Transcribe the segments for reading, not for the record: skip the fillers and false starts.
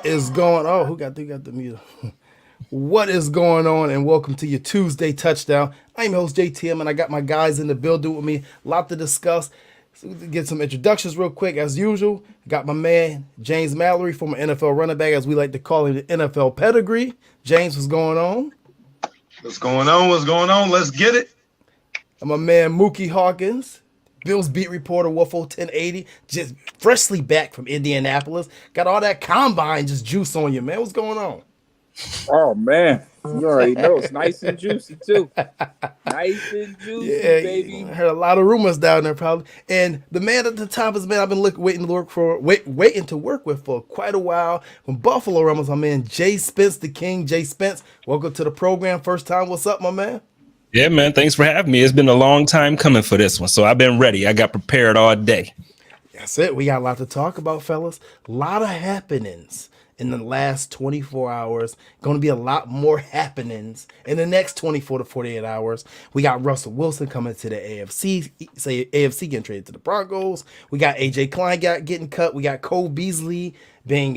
is going on? Who got the mute? What is going on? And welcome to your Tuesday touchdown. I'm your host JTM, and I got my guys in the building with me. A lot to discuss. So we get some introductions real quick, as usual. Got my man James Mallory, former NFL running back, as we like to call him, the NFL pedigree. James, what's going on? What's going on? What's going on? Let's get it. And my man Muki Hawkins, Bills beat reporter, Wolfo 1080, just freshly back from Indianapolis. Got all that combine just juice on you, man. What's going on? Oh man, you already know it's nice and juicy too. Nice and juicy, Yeah, baby. I heard a lot of rumors down there, probably. And the man at the top is man I've been waiting to work with for quite a while. From Buffalo Rumblings, my man J Spence the King. J Spence, welcome to the program. First time. What's up, my man? Yeah, man. Thanks for having me. It's been a long time coming for this one, so I've been ready. I got prepared all day. That's it. We got a lot to talk about, fellas. A lot of happenings in the last 24 hours. Going to be a lot more happenings in the next 24 to 48 hours. We got Russell Wilson coming to the AFC. Say AFC getting traded to the Broncos. We got AJ Klein getting cut. We got Cole Beasley being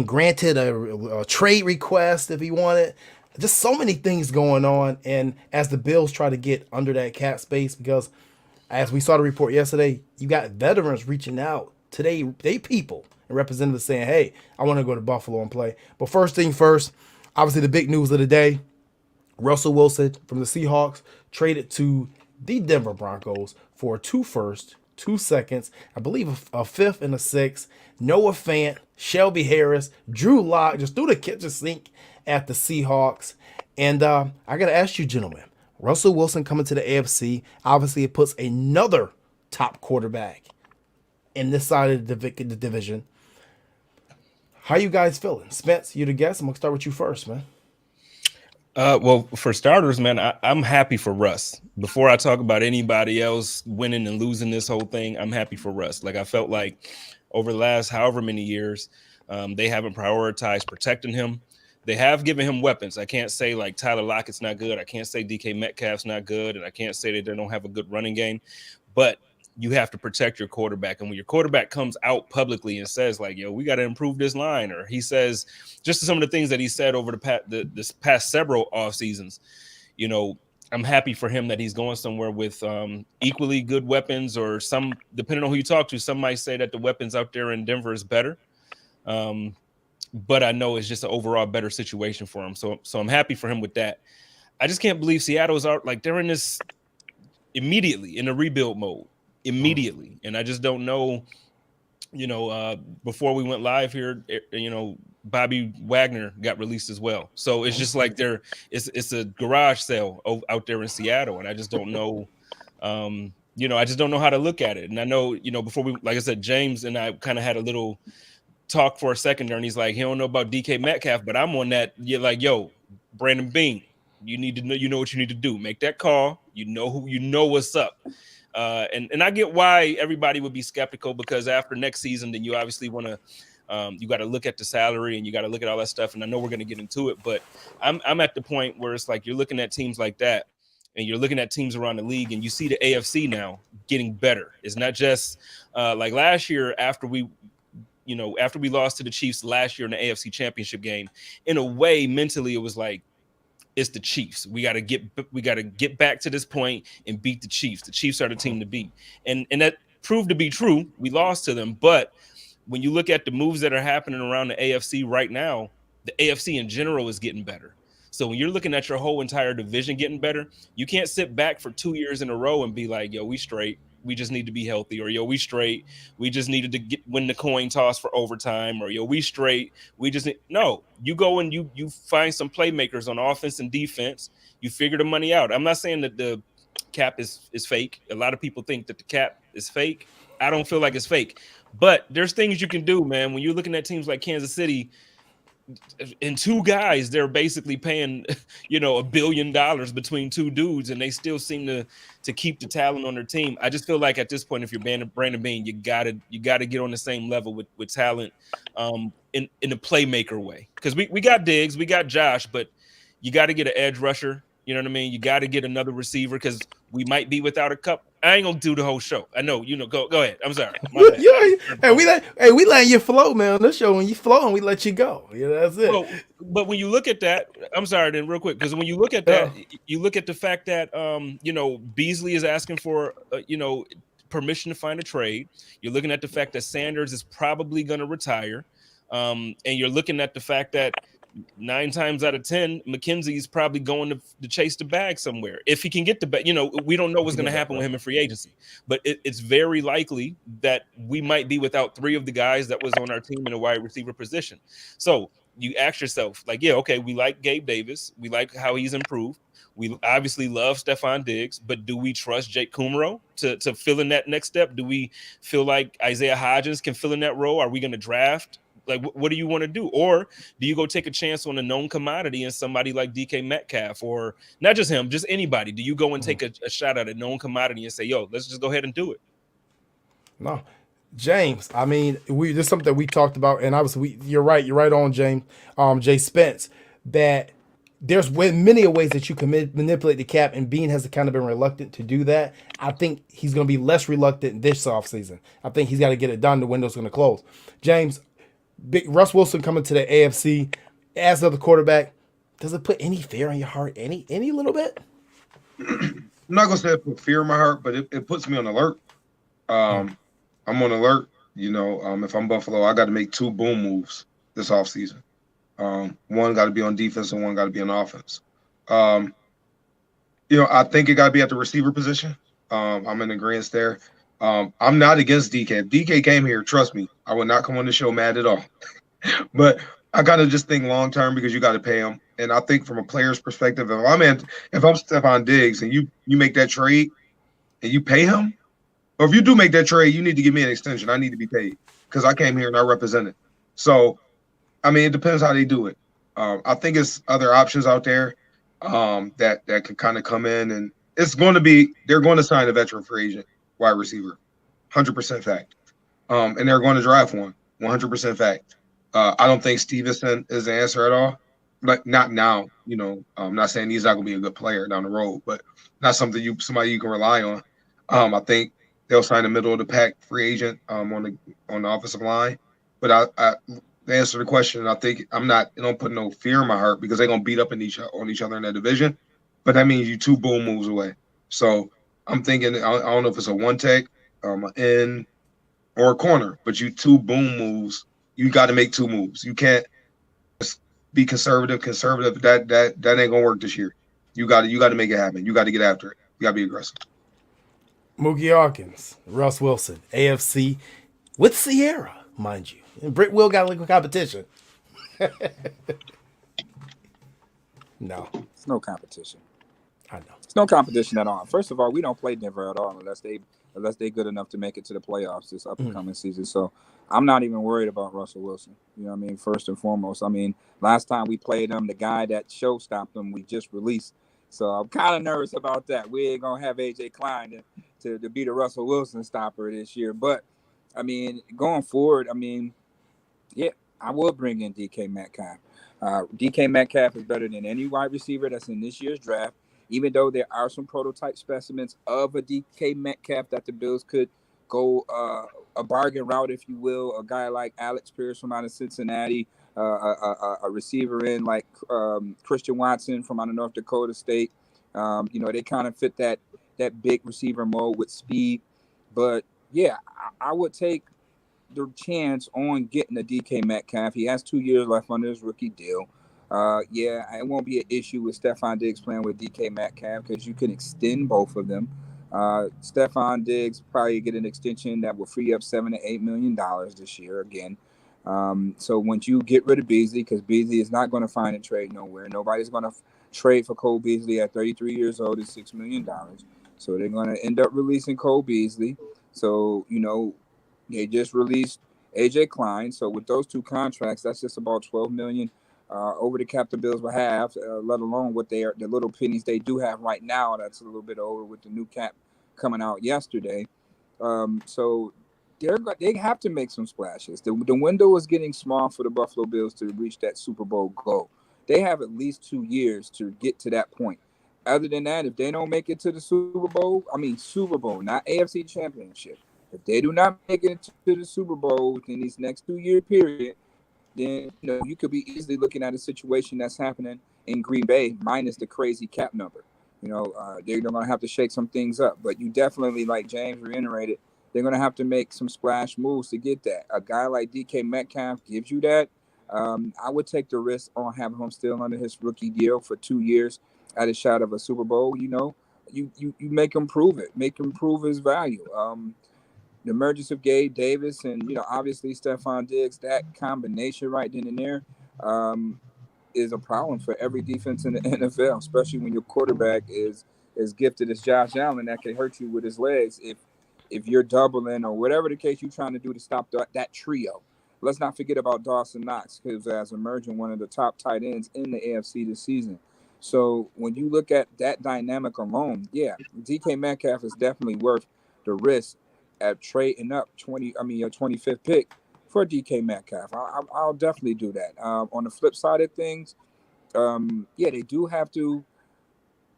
granted a trade request if he wanted. Just so many things going on. And as the Bills try to get under that cap space, because as we saw the report yesterday, you got veterans reaching out to they people and representatives saying, hey, I want to go to Buffalo and play. But first thing first, obviously the big news of the day, Russell Wilson from the Seahawks traded to the Denver Broncos for 2 firsts, 2 seconds, I believe a fifth and a sixth. Noah Fant, Shelby Harris, Drew Lock just threw the kitchen sink at the Seahawks. And I got to ask you, gentlemen, Russell Wilson coming to the AFC, obviously it puts another top quarterback in this side of the division. How you guys feeling? Spence, you the guest. I'm going to start with you first, man. Well, for starters, man, I'm happy for Russ. Before I talk about anybody else winning and losing this whole thing, I'm happy for Russ. Like, I felt like over the last however many years, they haven't prioritized protecting him. They have given him weapons. I can't say like Tyler Lockett's not good. I can't say DK Metcalf's not good. And I can't say that they don't have a good running game. But you have to protect your quarterback. And when your quarterback comes out publicly and says like, yo, we got to improve this line, or he says just some of the things that he said over this past several off seasons, you know, I'm happy for him that he's going somewhere with equally good weapons, or some, depending on who you talk to, some might say that the weapons out there in Denver is better. But I know it's just an overall better situation for him. So I'm happy for him with that. I just can't believe Seattle's out, like they're in this immediately in a rebuild mode immediately. And I just don't know, you know, before we went live here, you know, Bobby Wagner got released as well. So it's just like it's a garage sale out there in Seattle. And I just don't know, you know, I just don't know how to look at it. And I know, you know, before we, like I said, James and I kind of had a little talk for a second there, and he's like, he don't know about DK Metcalf, but I'm on that. You're like, yo, Brandon Beane, you need to know, you know what you need to do. Make that call. You know who, you know what's up. And I get why everybody would be skeptical, because after next season, then you obviously want to, you got to look at the salary and you got to look at all that stuff. And I know we're going to get into it, but I'm at the point where it's like you're looking at teams like that, and you're looking at teams around the league, and you see the AFC now getting better. It's not just like last year after we lost to the Chiefs last year in the AFC Championship game. In a way, mentally, it was like, it's the Chiefs. We got to get back to this point and beat the Chiefs. The Chiefs are the team to beat, and that proved to be true. We lost to them, but when you look at the moves that are happening around the AFC right now, the AFC in general is getting better. So when you're looking at your whole entire division getting better, you can't sit back for 2 years in a row and be like, yo, we straight. We just need to be healthy, or yo, we straight. We just needed to win the coin toss for overtime, or yo, we straight. We just no. You go and you find some playmakers on offense and defense. You figure the money out. I'm not saying that the cap is fake. A lot of people think that the cap is fake. I don't feel like it's fake, but there's things you can do, man. When you're looking at teams like Kansas City, and 2 guys, they're basically paying, you know, $1 billion between 2 dudes, and they still seem to keep the talent on their team. I just feel like at this point, if you're Brandon Beane, you gotta get on the same level with talent, in a playmaker way. Because we got Diggs, we got Josh, but you got to get an edge rusher You know what I mean? You got to get another receiver because we might be without a cup. I ain't gonna do the whole show. I know, go ahead. I'm sorry. My bad. Hey, we letting you flow, man. On this show, when you flow, we let you go. That's it. Well, but when you look at that, I'm sorry, then real quick, because when you look at that, you look at the fact that Beasley is asking for permission to find a trade. You're looking at the fact that Sanders is probably going to retire, and you're looking at the fact that 9 times out of 10, McKenzie's probably going to chase the bag somewhere. If he can get the bag, we don't know what's going to happen with him in free agency, but it's very likely that we might be without 3 of the guys that was on our team in a wide receiver position. So you ask yourself, like, yeah, okay, we like Gabe Davis. We like how he's improved. We obviously love Stephon Diggs, but do we trust Jake Kumaro to fill in that next step? Do we feel like Isaiah Hodgins can fill in that role? Are we going to draft? Like, what do you want to do? Or do you go take a chance on a known commodity and somebody like DK Metcalf, or not just him, just anybody? Do you go and take a shot at a known commodity and say, yo, let's just go ahead and do it? No. James, I mean, there's something that we talked about, and obviously you're right on, James, J Spence, that there's many ways that you can manipulate the cap, and Beane has kind of been reluctant to do that. I think he's going to be less reluctant this offseason. I think he's got to get it done. The window's going to close. James, Russ Wilson coming to the AFC as another quarterback, does it put any fear in your heart? Any little bit? I'm not gonna say it put fear in my heart, but it puts me on alert. I'm on alert. If I'm Buffalo, I got to make 2 boom moves this offseason. One got to be on defense and one got to be on offense. I think it got to be at the receiver position. I'm in agreement there. I'm not against DK. If DK came here, trust me, I would not come on the show mad at all. But I kind of just think long term because you got to pay him. And I think from a player's perspective, if I'm Stephon Diggs and you make that trade and you pay him, or if you do make that trade, you need to give me an extension. I need to be paid because I came here and I represented. So, I mean, it depends how they do it. I think it's other options out there that could kind of come in, and they're going to sign a veteran free agent wide receiver, 100% fact. And they're going to draft one, 100% fact. I don't think Stevenson is the answer at all. But not now, I'm not saying he's not going to be a good player down the road, but not somebody you can rely on. I think they'll sign a middle of the pack free agent on the offensive line. But I to answer the question, I think it don't put no fear in my heart because they're going to beat up on each other in that division. But that means you 2 boom moves away. So I'm thinking, I don't know if it's a one tech, an end, or a corner, but you 2 boom moves. You got to make 2 moves. You can't just be conservative. That ain't gonna work this year. You got to make it happen. You got to get after it. You got to be aggressive. Mookie Hawkins, Russ Wilson, AFC with Sierra, mind you. And Britt Will got a little competition. No, It's no competition. I know. It's no competition at all. First of all, we don't play Denver at all unless they good enough to make it to the playoffs this upcoming season. So I'm not even worried about Russell Wilson. You know what I mean? First and foremost. I mean, last time we played him, the guy that show stopped him, we just released. So I'm kind of nervous about that. We ain't going to have A.J. Klein to be the Russell Wilson stopper this year. But, I mean, going forward, I mean, yeah, I will bring in DK Metcalf. DK Metcalf is better than any wide receiver that's in this year's draft, even though there are some prototype specimens of a DK Metcalf that the Bills could go a bargain route, if you will. A guy like Alex Pierce from out of Cincinnati, a receiver in like Christian Watson from out of North Dakota State. They kind of fit that big receiver mold with speed. But, yeah, I would take the chance on getting a DK Metcalf. He has 2 years left on his rookie deal. It won't be an issue with Stephon Diggs playing with DK Metcalf because you can extend both of them. Stephon Diggs probably get an extension that will free up $7 to $8 million this year again. So once you get rid of Beasley, because Beasley is not going to find a trade nowhere. Nobody's going to trade for Cole Beasley at 33 years old at $6 million. So they're going to end up releasing Cole Beasley. So, they just released A.J. Klein. So with those 2 contracts, that's just about $12 million over the cap the Bills will have, let alone what the little pennies they do have right now. That's a little bit over with the new cap coming out yesterday. So they have to make some splashes. The window is getting small for the Buffalo Bills to reach that Super Bowl goal. They have at least 2 years to get to that point. Other than that, if they don't make it to the Super Bowl, not AFC Championship. If they do not make it to the Super Bowl within these next 2-year period, then you could be easily looking at a situation that's happening in Green Bay minus the crazy cap number. They're going to have to shake some things up. But you definitely, like James reiterated, they're going to have to make some splash moves to get that. A guy like DK Metcalf gives you that. I would take the risk on having him still under his rookie deal for 2 years at a shot of a Super Bowl. You make him prove it, make him prove his value. The emergence of Gabe Davis and obviously Stephon Diggs, that combination right then and there is a problem for every defense in the NFL, especially when your quarterback is as gifted as Josh Allen. That can hurt you with his legs if you're doubling or whatever the case you're trying to do to stop that trio. Let's not forget about Dawson Knox, who's as emerging one of the top tight ends in the AFC this season. So when you look at that dynamic alone, yeah, DK Metcalf is definitely worth the risk at trading up your 25th pick for DK Metcalf. I'll definitely do that. On the flip side of things, they do have to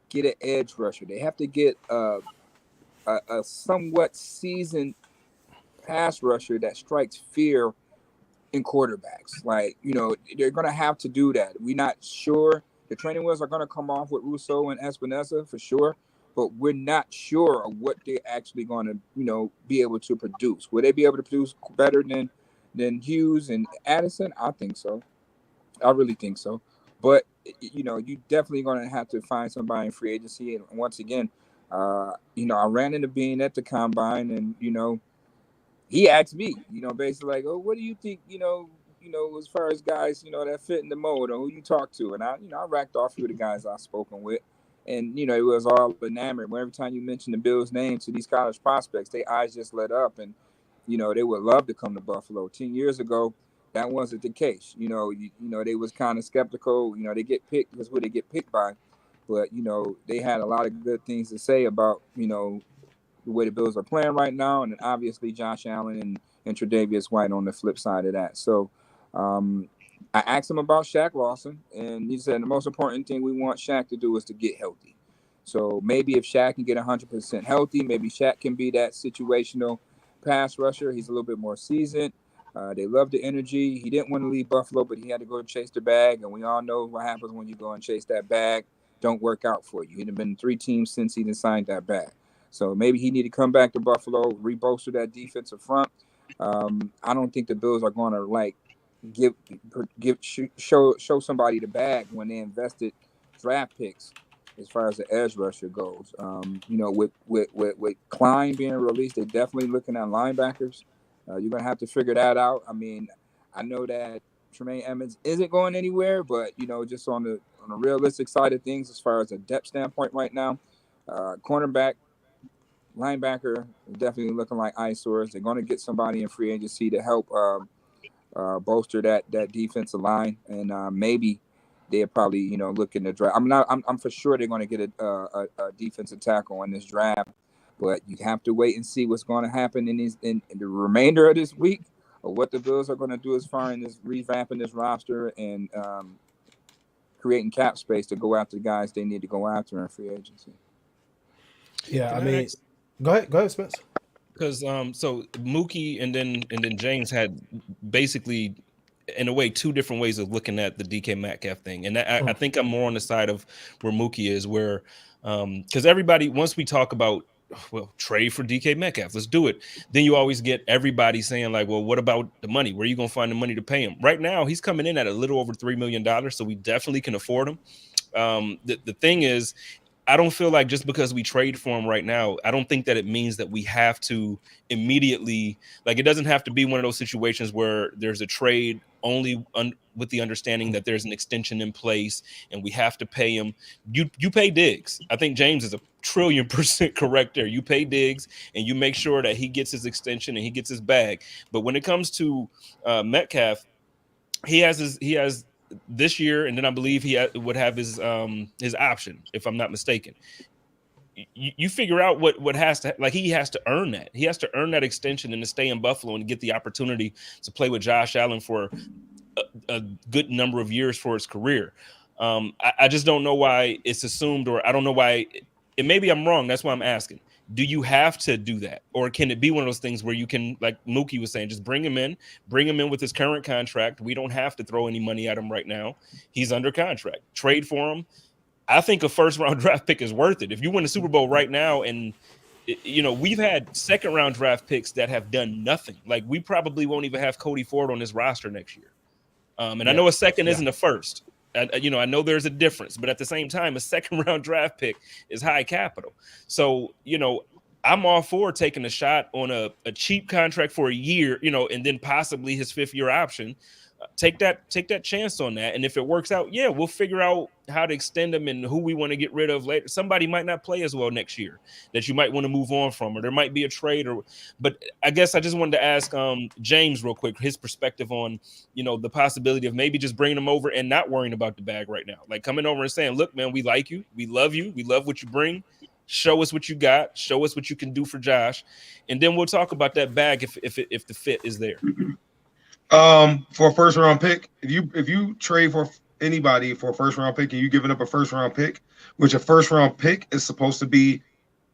get an edge rusher. They have to get a somewhat seasoned pass rusher that strikes fear in quarterbacks. They're going to have to do that. We're not sure. The training wheels are going to come off with Russo and Espinosa for sure, but we're not sure of what they're actually going to, be able to produce. Will they be able to produce better than Hughes and Addison? I think so. I really think so. But, you definitely going to have to find somebody in free agency. And once again, I ran into Beane at the combine and, he asked me, basically like, oh, what do you think, as far as guys, that fit in the mold or who you talk to? And I racked off a few of the guys I've spoken with. And, it was all enamored. Every time you mention the Bills' name to these college prospects, their eyes just lit up. And, they would love to come to Buffalo. 10 years ago, that wasn't the case. They was kind of skeptical. They get picked because who they get picked by. But, they had a lot of good things to say about, the way the Bills are playing right now, and then obviously Josh Allen and Tre'Davious White on the flip side of that. So I asked him about Shaq Lawson, and he said the most important thing we want Shaq to do is to get healthy. So maybe if Shaq can get 100% healthy, maybe Shaq can be that situational pass rusher. He's a little bit more seasoned. They love the energy. He didn't want to leave Buffalo, but he had to go chase the bag, and we all know what happens when you go and chase that bag. Don't work out for you. He'd have been 3 teams since he signed that bag. So maybe he need to come back to Buffalo, rebolster that defensive front. I don't think the Bills are going to show somebody the bag when they invested draft picks as far as the edge rusher goes. With Klein being released, they're definitely looking at linebackers. You're going to have to figure that out. I mean, I know that Tremaine Edmonds isn't going anywhere, but just on the realistic side of things, as far as a depth standpoint right now, cornerback, linebacker definitely looking like eyesores. They're going to get somebody in free agency to help bolster that defensive line, and maybe they're probably looking to draft. I'm for sure they're going to get a defensive tackle in this draft, but you have to wait and see what's going to happen in the remainder of this week, or what the Bills are going to do as far as this revamping this roster and creating cap space to go after the guys they need to go after in free agency. Yeah, Go ahead, Spence. Because so Muki and then James had basically, in a way, 2 different ways of looking at the DK Metcalf thing, and I think I'm more on the side of where Muki is, where because everybody, once we talk about trade for DK Metcalf, let's do it, then you always get everybody saying like, well, what about the money? Where are you going to find the money to pay him? Right now, he's coming in at a little over $3 million, so we definitely can afford him. The thing is, I don't feel like just because we trade for him right now, I don't think that it means that we have to immediately, like, it doesn't have to be one of those situations where there's a trade only with the understanding that there's an extension in place and we have to pay him. You pay Diggs. I think James is 1,000,000,000% correct there. You pay Diggs and you make sure that he gets his extension and he gets his bag. But when it comes to Metcalf, he has this year, and then I believe he would have his option, if I'm not mistaken. You figure out what has to, like, he has to earn that. He has to earn that extension and to stay in Buffalo and get the opportunity to play with Josh Allen for a good number of years for his career. I just don't know why it's assumed, or I don't know why. And maybe I'm wrong. That's why I'm asking. Do you have to do that, or can it be one of those things where you can, like Muki was saying, just bring him in with his current contract? We don't have to throw any money at him right now. He's under contract. Trade for him. I think a first-round draft pick is worth it. If you win the Super Bowl right now, and we've had second-round draft picks that have done nothing. Like, we probably won't even have Cody Ford on this roster next year. And I know a second isn't a first. I know there's a difference, but at the same time, a second-round draft pick is high capital. So, I'm all for taking a shot on a cheap contract for a year, and then possibly his fifth-year option. Take that chance on that, and if it works out, we'll figure out how to extend them and who we want to get rid of later. Somebody might not play as well next year that you might want to move on from, or there might be a trade. But I guess I just wanted to ask James real quick his perspective on the possibility of maybe just bringing him over and not worrying about the bag right now, like coming over and saying, "Look, man, we like you, we love what you bring. Show us what you got. Show us what you can do for Josh, and then we'll talk about that bag if the fit is there." For a first round pick, if you trade for anybody for a first round pick and you giving up a first round pick, which a first round pick is supposed to be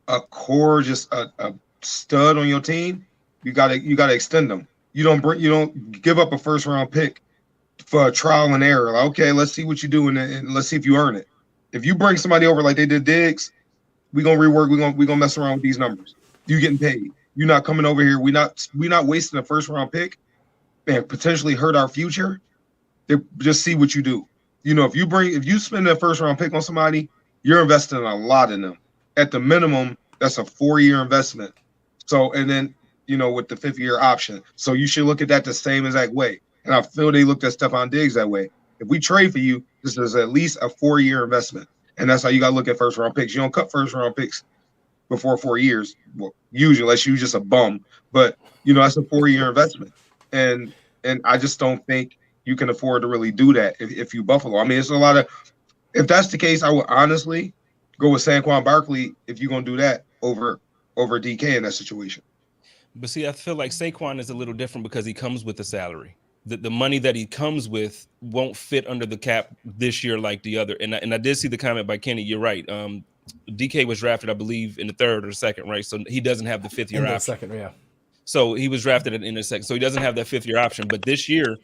a core, just a stud on your team, you gotta extend them. You don't give up a first round pick for a trial and error. Like, okay, let's see what you do and let's see if you earn it. If you bring somebody over like they did Diggs, we gonna rework. We gonna mess around with these numbers. You getting paid. You're not coming over here. We not wasting a first round pick and potentially hurt our future. Just see what you do. If you spend a first round pick on somebody, you're investing a lot in them. At the minimum, that's a 4-year investment. So, and then, with the 5th-year option. So you should look at that the same exact way. And I feel they looked at Stephon Diggs that way. If we trade for you, this is at least a 4-year investment. And that's how you got to look at first round picks. You don't cut first round picks before 4 years. Well, usually, unless you're just a bum. But, that's a 4-year investment. And I just don't think you can afford to really do that if you Buffalo. I mean, it's a lot of – if that's the case, I would honestly go with Saquon Barkley if you're going to do that over DK in that situation. But see, I feel like Saquon is a little different because he comes with a salary. The money that he comes with won't fit under the cap this year like the other. And I did see the comment by Kenny. You're right. DK was drafted, I believe, in the 3rd or 2nd, right? So he doesn't have the 5th-year option. Second, yeah. So he was drafted in the 2nd. So he doesn't have that 5th-year option. But this year,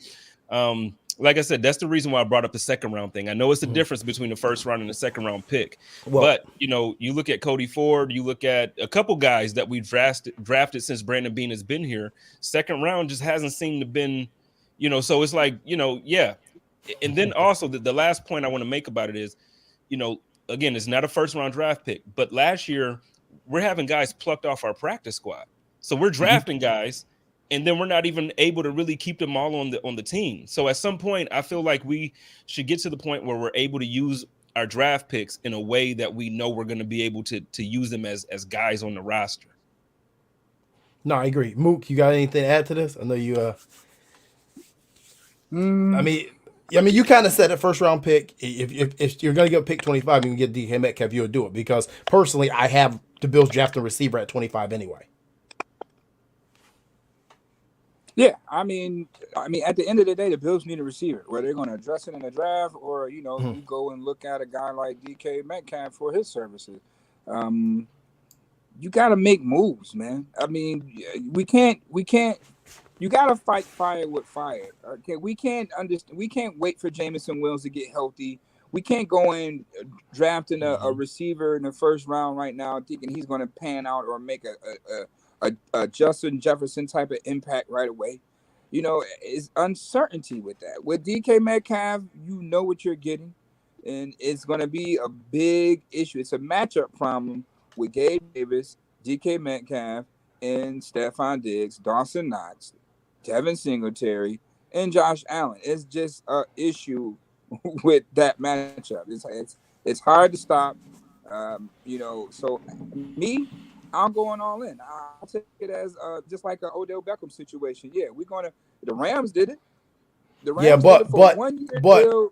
like I said, that's the reason why I brought up the second round thing. I know it's the difference between the first round and the second round pick. Well, but, you look at Cody Ford, you look at a couple guys that we've drafted since Brandon Beane has been here. Second round just hasn't seemed to been, so it's like, yeah. And then also the last point I want to make about it is, again, it's not a first round draft pick, but last year we're having guys plucked off our practice squad. So we're drafting guys, and then we're not even able to really keep them all on the team. So at some point, I feel like we should get to the point where we're able to use our draft picks in a way that we know we're going to be able to use them as guys on the roster. No, I agree. Mook, you got anything to add to this? I know you. I mean, you kind of said a first round pick. If you're going to get pick 25, you can get DK Metcalf. You'll do it because personally, I have the Bills drafting receiver at 25 anyway. Yeah, I mean, at the end of the day, the Bills need a receiver. Whether they're going to address it in the draft or you go and look at a guy like DK Metcalf for his services. You got to make moves, man. I mean, we can't. You got to fight fire with fire. Okay, we can't wait for Jamison Williams to get healthy. We can't go in drafting a receiver in the first round right now, thinking he's going to pan out or make a Justin Jefferson type of impact right away. It's uncertainty with that. With DK Metcalf, you know what you're getting, and it's going to be a big issue. It's a matchup problem with Gabe Davis, DK Metcalf, and Stephon Diggs, Dawson Knox, Devin Singletary, and Josh Allen. It's just an issue with that matchup. It's hard to stop. So me, I'm going all in. I'll take it as just like an Odell Beckham situation. Yeah, the Rams did it. The Rams did it for 1 year.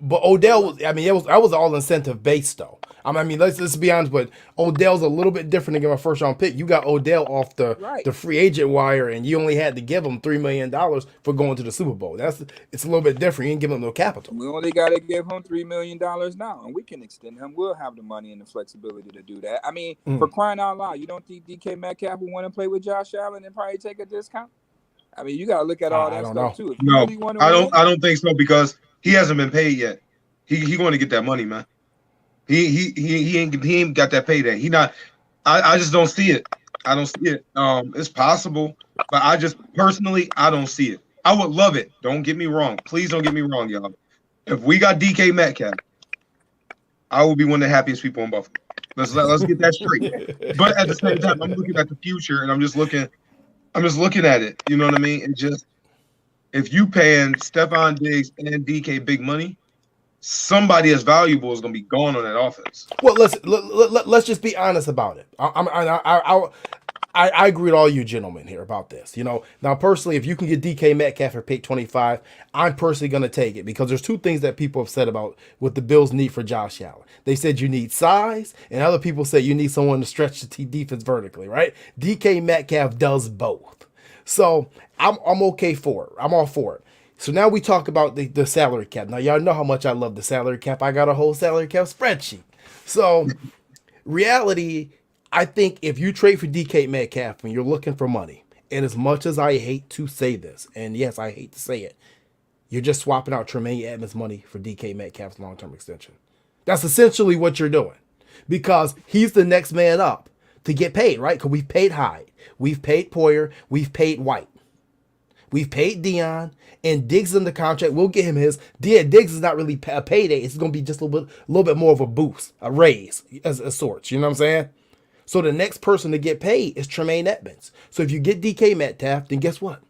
But Odell was, I mean, that was all incentive based though. I mean, let's be honest, but Odell's a little bit different to give a first round pick. You got Odell off the Right. free agent wire, and you only had to give him $3 million for going to the Super Bowl. It's a little bit different. You didn't give him no capital. We only got to give him $3 million now, and we can extend him. We'll have the money and the flexibility to do that. I mean, for crying out loud, you don't think DK Metcalf will want to play with Josh Allen and probably take a discount? I mean, you got to look at all that stuff too. If you No, really want I to don't think so because he hasn't been paid yet. He going to get that money, man. He ain't got that payday. He not. I just don't see it. I don't see it. It's possible, but I just personally I don't see it. I would love it. Don't get me wrong. Please don't get me wrong, y'all. If we got DK Metcalf, I will be one of the happiest people in Buffalo. Let's get that straight. But at the same time, I'm looking at the future and I'm just looking at it. You know what I mean? It just if you paying Stephon Diggs and DK big money, somebody as valuable is going to be gone on that offense. Well, let's just be honest about it. I agree with all you gentlemen here about this. You know, now personally, if you can get DK Metcalf for pick 25, I'm personally going to take it because there's two things that people have said about what the Bills need for Josh Allen. They said you need size, and other people say you need someone to stretch the defense vertically, right? DK Metcalf does both. So I'm okay for it. I'm all for it. So now we talk about the salary cap. Now, y'all know how much I love the salary cap. I got a whole salary cap spreadsheet. So, reality, I think if you trade for DK Metcalf and you're looking for money, and as much as I hate to say this, and yes, I hate to say it, you're just swapping out Tremaine Edmonds' money for DK Metcalf's long-term extension. That's essentially what you're doing because he's the next man up to get paid, right? Because we've paid Hyde, we've paid Poyer, we've paid White. We've paid Dion, and Diggs in the contract. We'll get him his. Diggs is not really a payday. It's going to be just a little bit more of a boost, a raise, as sorts. You know what I'm saying? So the next person to get paid is Tremaine Edmonds. So if you get DK Metcalf, then guess what?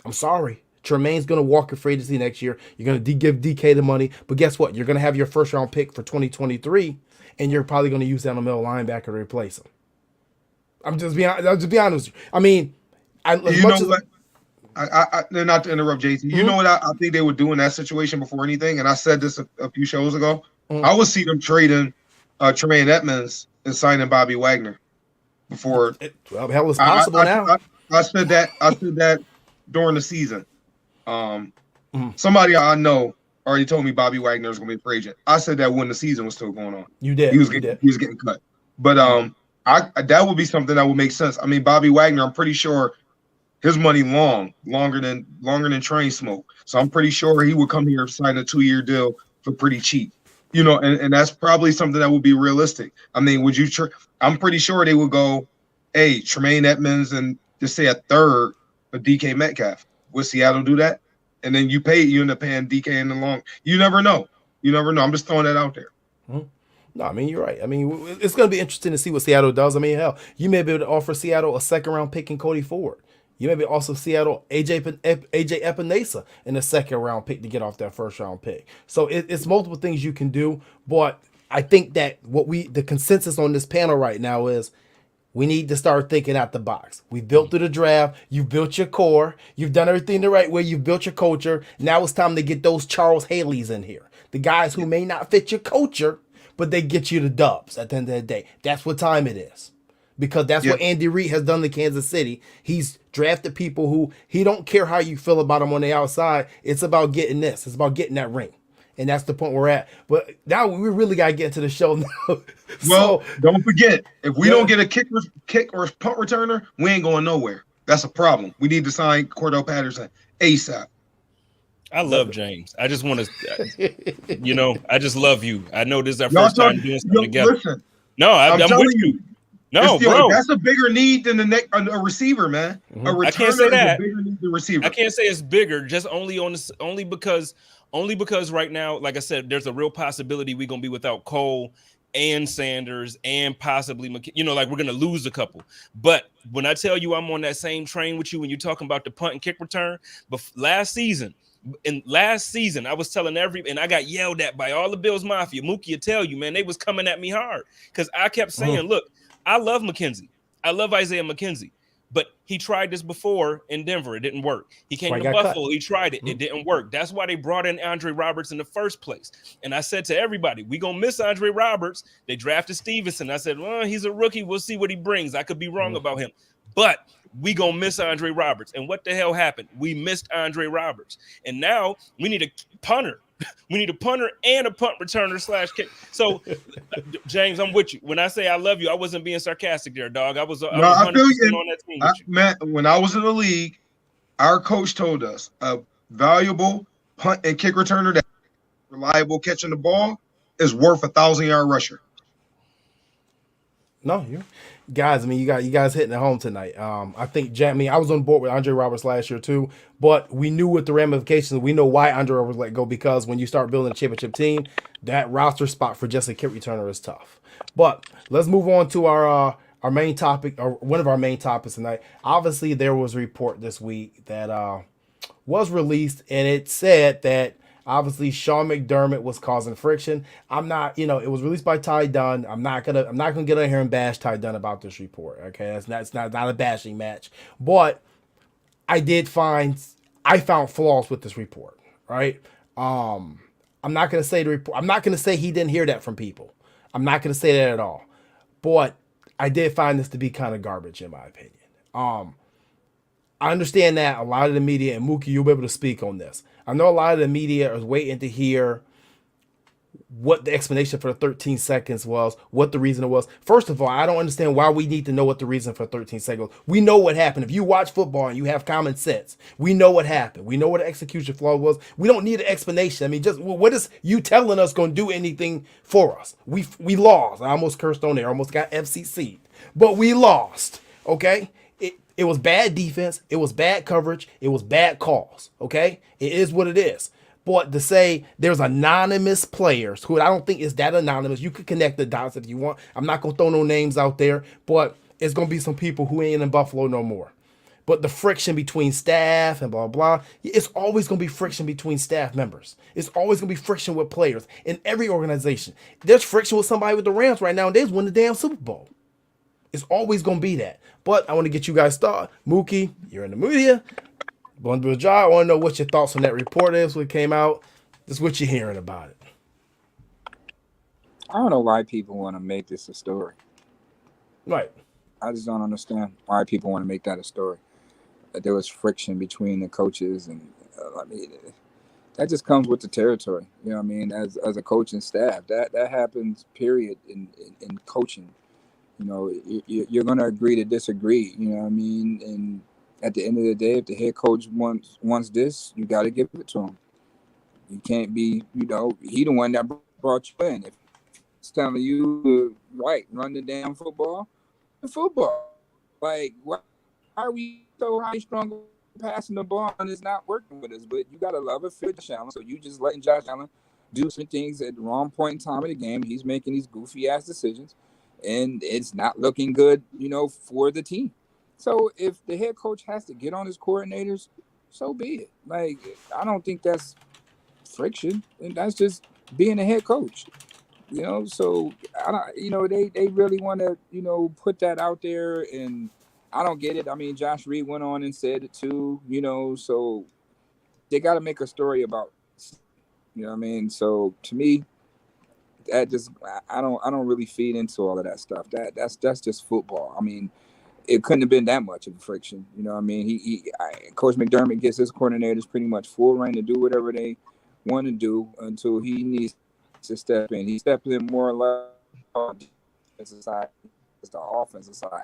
I'm sorry. Tremaine's going to walk in free agency next year. You're going to give DK the money, but guess what? You're going to have your first round pick for 2023, and you're probably going to use that on a middle linebacker to replace him. I'll just be honest with you. I mean, not to interrupt, JT. You know what I think they would do in that situation before anything, and I said this a few shows ago. I would see them trading Tremaine Edmonds and signing Bobby Wagner before. Well, hell, it's possible now. I said that during the season. Somebody I know already told me Bobby Wagner was going to be a free agent. I said that when the season was still going on. You did. He was getting cut. But that would be something that would make sense. I mean, Bobby Wagner, I'm pretty sure his money longer than train smoke. So I'm pretty sure he would come here and sign a 2-year deal for pretty cheap. You know, and that's probably something that would be realistic. I mean, I'm pretty sure they would go, hey, Tremaine Edmonds and just say a third of DK Metcalf. Would Seattle do that? And then you end up paying DK in the long. You never know. I'm just throwing that out there. No, I mean, you're right. I mean, it's going to be interesting to see what Seattle does. I mean, hell, you may be able to offer Seattle a second-round pick in Cody Ford. You may be also Seattle AJ Epinesa in the second-round pick to get off that first-round pick. So it's multiple things you can do, but I think that the consensus on this panel right now is we need to start thinking out the box. We built through the draft. You've built your core. You've done everything the right way. You've built your culture. Now it's time to get those Charles Haley's in here. The guys who may not fit your culture, but they get you the dubs at the end of the day. That's what time it is. Because that's what Andy Reid has done to Kansas City. He's drafted people who he don't care how you feel about them on the outside. It's about getting this. It's about getting that ring. And that's the point we're at. But now we really got to get into the show now. Well, don't forget, if we don't get a kick or punt returner, we ain't going nowhere. That's a problem. We need to sign Cordell Patterson ASAP. I love James. I just want to, I just love you. I know this is our first time doing something together. Listen, I'm with you. No, bro. That's a bigger need than a receiver, man. A returner I can't say that. is a bigger need than a receiver. I can't say it's bigger, just only because right now, like I said, there's a real possibility we're gonna be without Cole and Sanders and possibly we're gonna lose a couple. But when I tell you I'm on that same train with you when you're talking about the punt and kick return, but last season, I was telling and I got yelled at by all the Bills Mafia. Muki will tell you, man, they was coming at me hard because I kept saying, look, I love McKenzie. I love Isaiah McKenzie. But he tried this before in Denver. It didn't work. He That's why came he to got Buffalo. cut. He tried it. It didn't work. That's why they brought in Andre Roberts in the first place. And I said to everybody, we going to miss Andre Roberts. They drafted Stevenson. I said, well, he's a rookie. We'll see what he brings. I could be wrong about him. But we going to miss Andre Roberts. And what the hell happened? We missed Andre Roberts. And now we need a punter. We need a punter and a punt returner / kick. So, James, I'm with you. When I say I love you, I wasn't being sarcastic there, dog. I was 100% I feel you. on that team with you. Matt, when I was in the league, our coach told us a valuable punt and kick returner that reliable catching the ball is worth 1,000-yard rusher. No, you guys. I mean, you guys hitting it home tonight. I think, I was on board with Andre Roberts last year too, but we knew what the ramifications. We know why Andre Roberts let go, because when you start building a championship team, that roster spot for just a kick returner is tough. But let's move on to our main topic, or one of our main topics tonight. Obviously, there was a report this week that was released, and it said that obviously Sean McDermott was causing friction. I'm not, it was released by Ty Dunn. I'm not gonna get on here and bash Ty Dunn about this report. Okay, it's not a bashing match, but I found flaws with this report. Right. I'm not gonna say the report. I'm not gonna say he didn't hear that from people. I'm not gonna say that at all. But I did find this to be kind of garbage, in my opinion. I understand that a lot of the media, and Muki, you'll be able to speak on this. I know a lot of the media is waiting to hear what the explanation for the 13 seconds was, what the reason it was. First of all, I don't understand why we need to know what the reason for 13 seconds was. We know what happened. If you watch football and you have common sense, we know what happened. We know what the execution flaw was. We don't need an explanation. I mean, just what is you telling us going to do anything for us? We lost. I almost cursed on there. Almost got FCC'd. But we lost. Okay? It was bad defense. It was bad coverage. It was bad calls. Okay? It is what it is. But to say there's anonymous players who I don't think is that anonymous, you could connect the dots if you want. I'm not going to throw no names out there, but it's going to be some people who ain't in Buffalo no more. But the friction between staff and blah, blah, it's always going to be friction between staff members. It's always going to be friction with players in every organization. There's friction with somebody with the Rams right now, and they just won the damn Super Bowl. It's always going to be that. But I want to get you guys started. Mookie, you're in the media. Going to do a job. I want to know what your thoughts on that report is when it came out. Just what you're hearing about it. I don't know why people want to make this a story. Right. I just don't understand why people want to make that a story. That there was friction between the coaches, and I mean, that just comes with the territory. You know what I mean? As a coaching staff, that happens. Period. In coaching, you know, you're going to agree to disagree. You know what I mean? And at the end of the day, if the head coach wants this, you got to give it to him. You can't be, he the one that brought you in. If it's telling you, right, run the damn football, the football. Like, why are we so high strung passing the ball and it's not working with us? But you got to love it for Josh Allen. So you just letting Josh Allen do some things at the wrong point in time of the game. He's making these goofy ass decisions, and it's not looking good, for the team. So if the head coach has to get on his coordinators, so be it. Like, I don't think that's friction, and that's just being a head coach. So I don't. They really want to put that out there, and I don't get it. I mean, Josh Reed went on and said it too. So they got to make a story about. You know what I mean? So to me, that just I don't really feed into all of that stuff. That's just football. I mean, it couldn't have been that much of a friction. You know what I mean? Coach McDermott gets his coordinators pretty much full reign to do whatever they want to do until he needs to step in. He stepped in more or less on the defensive side, as the offensive side.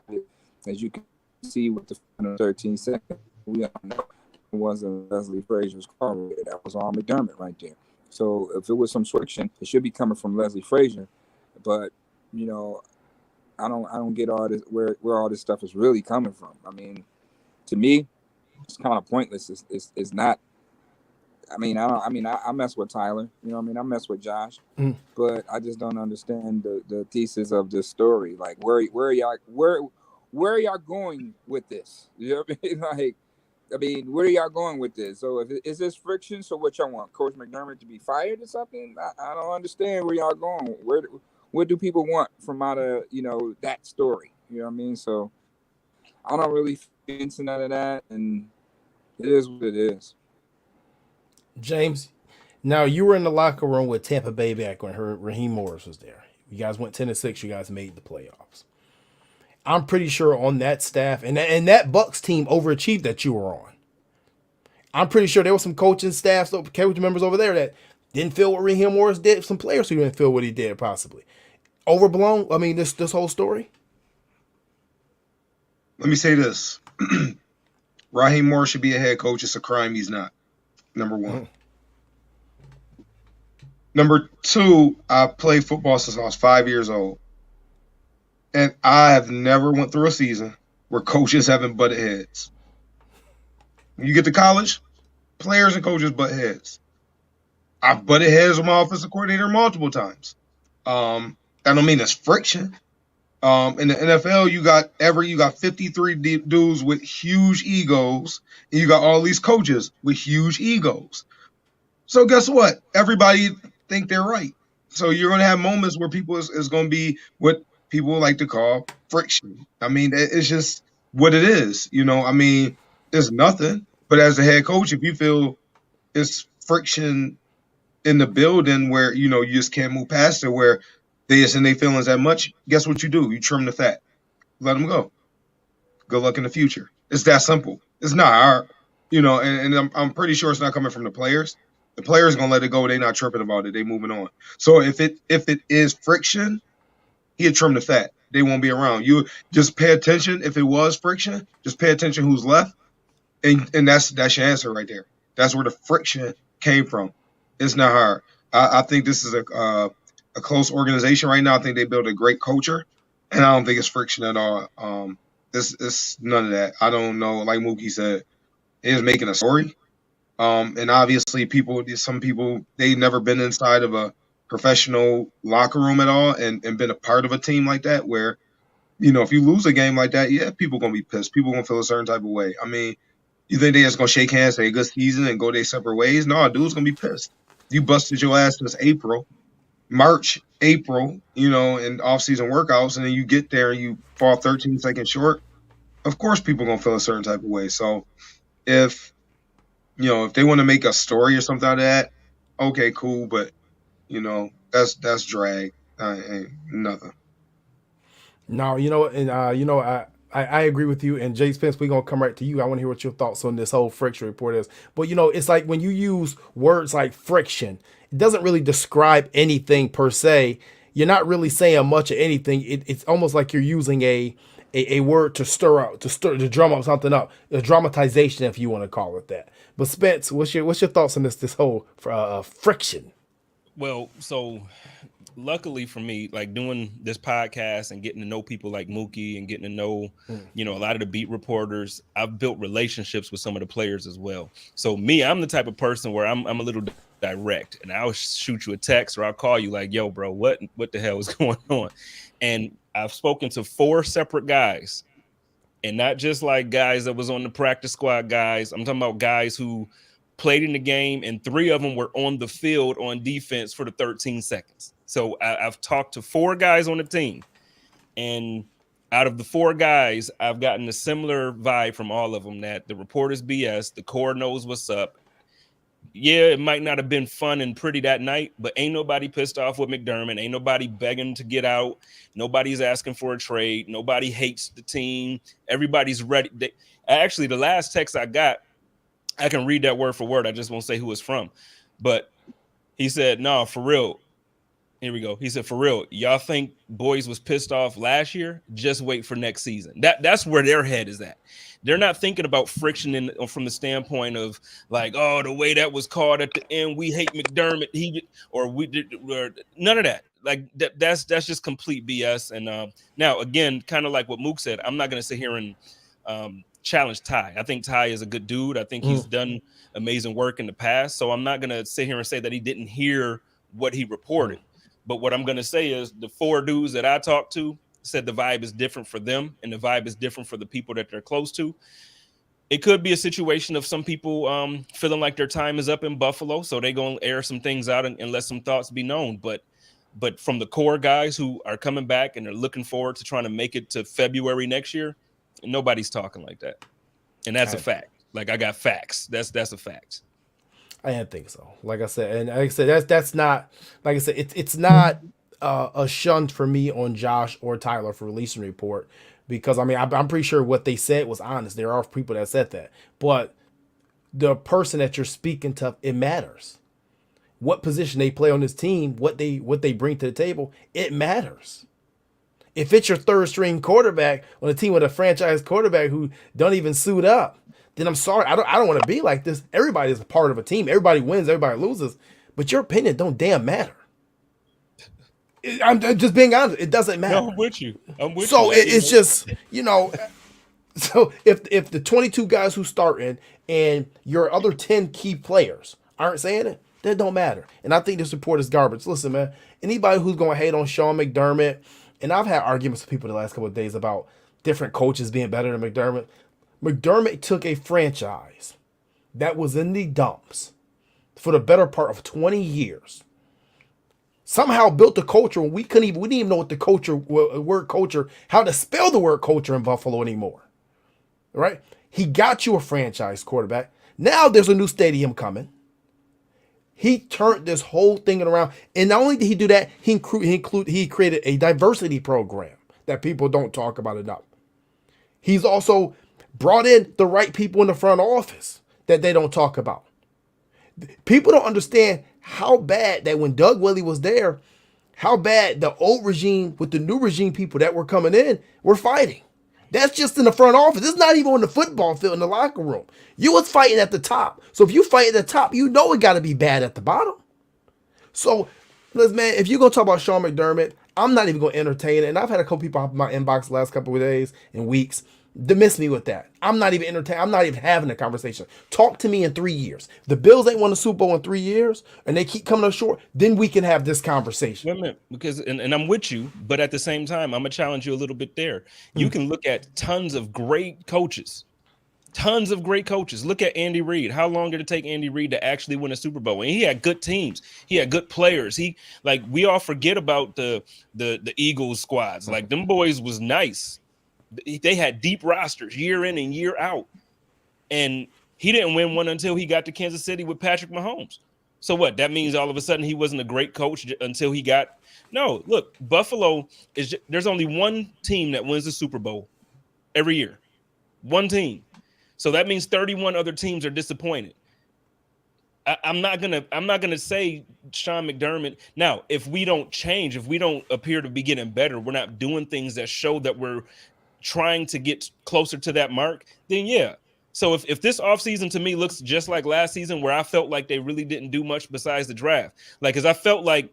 As you can see with the final 13 seconds, we all know it wasn't Leslie Frazier's call. That was all McDermott right there. So if it was some friction, it should be coming from Leslie Frazier. But, I don't get all this where all this stuff is really coming from. I mean, to me, it's kind of pointless. It's not. I mean, I mess with Tyler. I mess with Josh, but I just don't understand the thesis of this story. Like, where are y'all going with this? You know what I mean? Like, where are y'all going with this? So is this friction? So what y'all want? Coach McDermott to be fired or something? I don't understand where y'all going. What do people want from out of, that story? You know what I mean? So I don't really into none of that, and it is what it is. James, now you were in the locker room with Tampa Bay back when Raheem Morris was there. You guys went 10-6. You guys made the playoffs. I'm pretty sure on that staff and that Bucks team overachieved that you were on. I'm pretty sure there were some coaching staff, coach members over there that didn't feel what Raheem Morris did. Some players who didn't feel what he did, possibly. Overblown? I mean, this whole story? Let me say this. Raheem Morris should be a head coach. It's a crime he's not. Number one. Number two, I played football since I was 5 years old. And I have never went through a season where coaches haven't butted heads. When you get to college, players and coaches butt heads. I've butted heads with my offensive coordinator multiple times. I don't mean it's friction. In the NFL, you got 53 dudes with huge egos, and you got all these coaches with huge egos. So guess what? Everybody think they're right. So you're going to have moments where people is going to be what people like to call friction. I mean, it's just what it is. You know, I mean, it's nothing. But as a head coach, if you feel it's friction in the building where, you know, you just can't move past it, where they just in their feelings that much, guess what you do? You trim the fat. Let them go. Good luck in the future. It's that simple. It's not hard. You know, and I'm pretty sure it's not coming from the players. The players going to let it go. They're not tripping about it. They moving on. So if it is friction, he'll trim the fat. They won't be around. You just pay attention. If it was friction, just pay attention who's left. And that's your answer right there. That's where the friction came from. It's not hard. I think this is a close organization right now. I think they built a great culture, and I don't think it's friction at all. It's none of that. I don't know. Like Muki said, it is making a story. And obviously some people, they've never been inside of a professional locker room at all and been a part of a team like that where, you know, if you lose a game like that, yeah, people going to be pissed. People going to feel a certain type of way. I mean, you think they just going to shake hands, say good season, and go their separate ways? No, dude's going to be pissed. You busted your ass since March, April, you know, in off-season workouts, and then you get there and you fall 13 seconds short. Of course people going to feel a certain type of way. So if they want to make a story or something out of that, okay, cool, but, you know, that's drag. Ain't nothing. No, you know, and I agree with you. And J Spence, we're gonna come right to you. I want to hear what your thoughts on this whole friction report is. But you know, it's like when you use words like friction, it doesn't really describe anything per se. You're not really saying much of anything. It's almost like you're using a word to drum up something up, a dramatization, if you want to call it that. But Spence, what's your thoughts on this whole friction? Well, so luckily for me, like doing this podcast and getting to know people like Muki and getting to know, you know, a lot of the beat reporters, I've built relationships with some of the players as well. So me, I'm the type of person where I'm a little direct, and I'll shoot you a text or I'll call you like, yo, bro, what the hell is going on? And I've spoken to 4 separate guys, and not just like guys that was on the practice squad guys. I'm talking about guys who played in the game, and 3 of them were on the field on defense for the 13 seconds. So I've talked to 4 guys on the team, and out of the 4 guys, I've gotten a similar vibe from all of them that the report is BS. The core knows what's up. Yeah, it might not have been fun and pretty that night, but ain't nobody pissed off with McDermott. Ain't nobody begging to get out. Nobody's asking for a trade. Nobody hates the team. Everybody's ready. Actually, the last text I got, I can read that word for word. I just won't say who it's from. But he said, no, for real. Here we go. He said, for real, y'all think boys was pissed off last year? Just wait for next season. That's where their head is at. They're not thinking about friction from the standpoint of like, oh, the way that was called at the end, we hate McDermott. None of that. Like that's just complete BS. And now, again, kind of like what Mook said, I'm not going to sit here and challenge Ty. I think Ty is a good dude. I think he's done amazing work in the past. So I'm not going to sit here and say that he didn't hear what he reported. But what I'm going to say is the 4 dudes that I talked to said the vibe is different for them, and the vibe is different for the people that they're close to. It could be a situation of some people feeling like their time is up in Buffalo, so they're going to air some things out and let some thoughts be known. But from the core guys who are coming back and are looking forward to trying to make it to February next year, nobody's talking like that. And that's a fact. Like, I got facts. That's a fact. I didn't think so. Like I said, and like I said, that's not, like I said, it's not a shunt for me on Josh or Tyler for releasing a report, because I mean I'm pretty sure what they said was honest. There are people that said that, but the person that you're speaking to, it matters. What position they play on this team, what they bring to the table, it matters. If it's your third string quarterback on a team with a franchise quarterback who don't even suit up, then I'm sorry. I don't want to be like this. Everybody is a part of a team. Everybody wins, everybody loses. But your opinion don't damn matter. I'm just being honest. It doesn't matter. No, I'm with you. So it's just, so if the 22 guys who starting and your other 10 key players aren't saying it, that don't matter. And I think this report is garbage. Listen, man, anybody who's going to hate on Sean McDermott, and I've had arguments with people the last couple of days about different coaches being better than McDermott. McDermott took a franchise that was in the dumps for the better part of 20 years. Somehow built a culture when we didn't even know what the word culture, how to spell the word culture in Buffalo anymore. Right? He got you a franchise quarterback. Now there's a new stadium coming. He turned this whole thing around. And not only did he do that, he created a diversity program that people don't talk about enough. He's also brought in the right people in the front office that they don't talk about. People don't understand how bad that when Doug Willie was there, how bad the old regime with the new regime people that were coming in were fighting. That's just in the front office. It's not even on the football field in the locker room. You was fighting at the top. So if you fight at the top, you know it got to be bad at the bottom. So, listen, man, if you're going to talk about Sean McDermott, I'm not even going to entertain it. And I've had a couple people in my inbox the last couple of days and weeks dismiss me with that. I'm not even entertaining. I'm not even having a conversation. Talk to me in 3 years. The Bills ain't won a Super Bowl in 3 years, and they keep coming up short. Then we can have this conversation. Wait a minute, because and I'm with you, but at the same time, I'm gonna challenge you a little bit there. You can look at tons of great coaches. Look at Andy Reid. How long did it take Andy Reid to actually win a Super Bowl? And he had good teams. He had good players. We all forget about the Eagles squads. Like, them boys was nice. They had deep rosters year in and year out. And he didn't win one until he got to Kansas City with Patrick Mahomes. So what? That means all of a sudden he wasn't a great coach until he got... No, look, Buffalo there's only one team that wins the Super Bowl every year. One team. So that means 31 other teams are disappointed. I'm not gonna say Sean McDermott. Now, if we don't change, if we don't appear to be getting better, we're not doing things that show that we're trying to get closer to that mark, then yeah. So if this offseason to me looks just like last season, where I felt like they really didn't do much besides the draft, like, because I felt like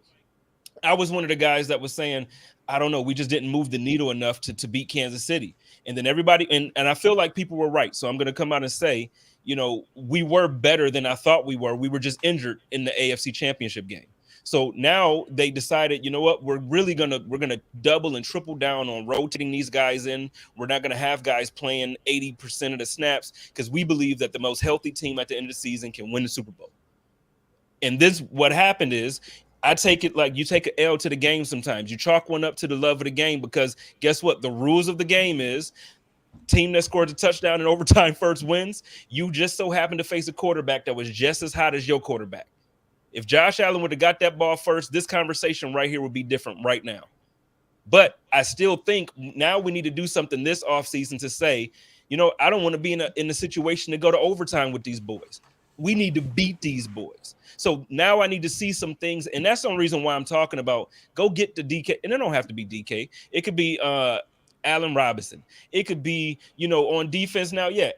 I was one of the guys that was saying, I don't know, we just didn't move the needle enough to beat Kansas City. And then everybody, and I feel like people were right. So I'm going to come out and say, we were better than I thought we were. We were just injured in the AFC Championship game. So now they decided, you know what, we're gonna double and triple down on rotating these guys in. We're not gonna have guys playing 80% of the snaps, because we believe that the most healthy team at the end of the season can win the Super Bowl. And this, what happened is, I take it like you take an L to the game sometimes. You chalk one up to the love of the game, because guess what? The rules of the game is team that scores a touchdown in overtime first wins. You just so happen to face a quarterback that was just as hot as your quarterback. If Josh Allen would have got that ball first, this conversation right here would be different right now. But I still think now we need to do something this offseason to say, I don't want to be in a situation to go to overtime with these boys. We need to beat these boys. So now I need to see some things. And that's the only reason why I'm talking about go get the DK. And it don't have to be DK. It could be Allen Robinson. It could be, on defense now. Yeah,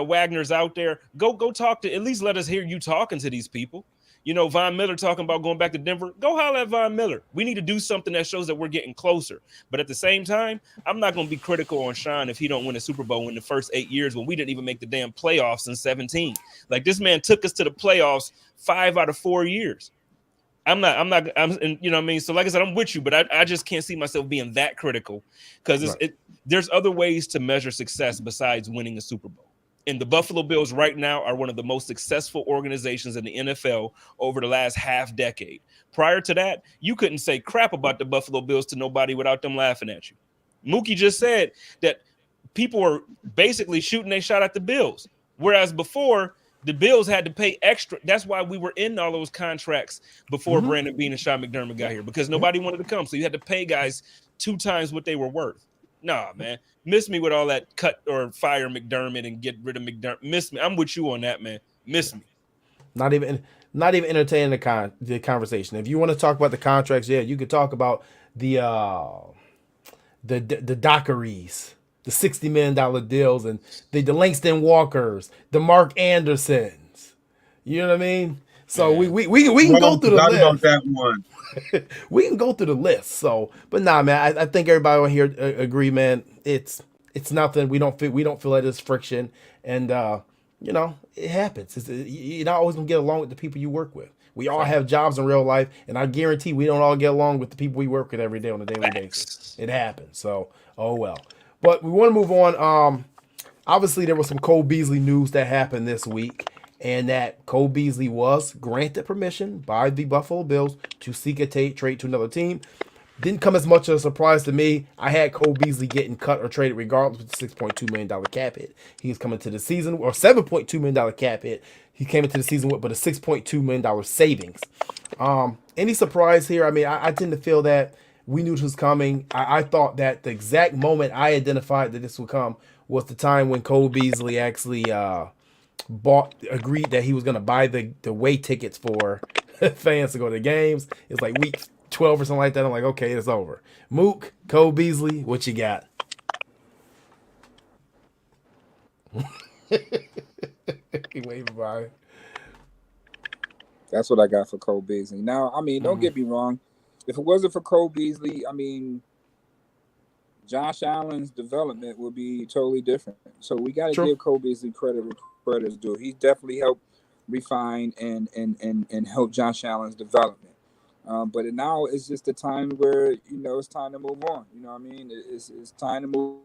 Wagner's out there. Go talk to, at least let us hear you talking to these people. Von Miller talking about going back to Denver. Go holler at Von Miller. We need to do something that shows that we're getting closer. But at the same time, I'm not going to be critical on Sean if he don't win a Super Bowl in the first 8 years when we didn't even make the damn playoffs in 17. Like, this man took us to the playoffs 5 out of 4 years. And you know what I mean? So like I said, I'm with you, but I just can't see myself being that critical, because there's other ways to measure success besides winning a Super Bowl. And the Buffalo Bills right now are one of the most successful organizations in the NFL over the last half decade. Prior to that, you couldn't say crap about the Buffalo Bills to nobody without them laughing at you. Muki just said that people were basically shooting their shot at the Bills. Whereas before, the Bills had to pay extra. That's why we were in all those contracts before Brandon Beane and Sean McDermott got here, because nobody wanted to come. So you had to pay guys 2 times what they were worth. Nah, man. Miss me with all that cut or fire McDermott and get rid of McDermott. Miss me. I'm with you on that, man. Miss me. Not even entertaining the conversation. If you want to talk about the contracts, yeah, you could talk about the Dockeries, the $60 million deals, and the Langston Walkers, the Mark Andersons. You know what I mean? So we can go through the list. About that one. We can go through the list. So, but nah, man, I think everybody on here agree, man. It's nothing. We don't feel like there's friction, and you know, it happens. You're not always gonna get along with the people you work with. We all have jobs in real life, and I guarantee we don't all get along with the people we work with every day on a daily basis. It happens. So, oh well. But we want to move on. Obviously, there was some Cole Beasley news that happened this week, and that Cole Beasley was granted permission by the Buffalo Bills to seek a trade to another team. Didn't come as much of a surprise to me. I had Cole Beasley getting cut or traded regardless with the $6.2 million cap hit. He's coming to the season, or $7.2 million cap hit. He came into the season with but a $6.2 million savings. Any surprise here? I mean, I tend to feel that we knew this was coming. I thought that the exact moment I identified that this would come was the time when Cole Beasley actually agreed that he was going to buy the away tickets for fans to go to the games. It's like week 12 or something like that. I'm like, okay, it's over. Mook, Cole Beasley, what you got? He waving by. That's what I got for Cole Beasley. Now, I mean, don't get me wrong. If it wasn't for Cole Beasley, I mean, Josh Allen's development would be totally different. So we got to give Cole Beasley credit where credit's due. He's definitely helped refine and help Josh Allen's development. But now it's just a time where, you know, it's time to move on. You know what I mean? It's time to move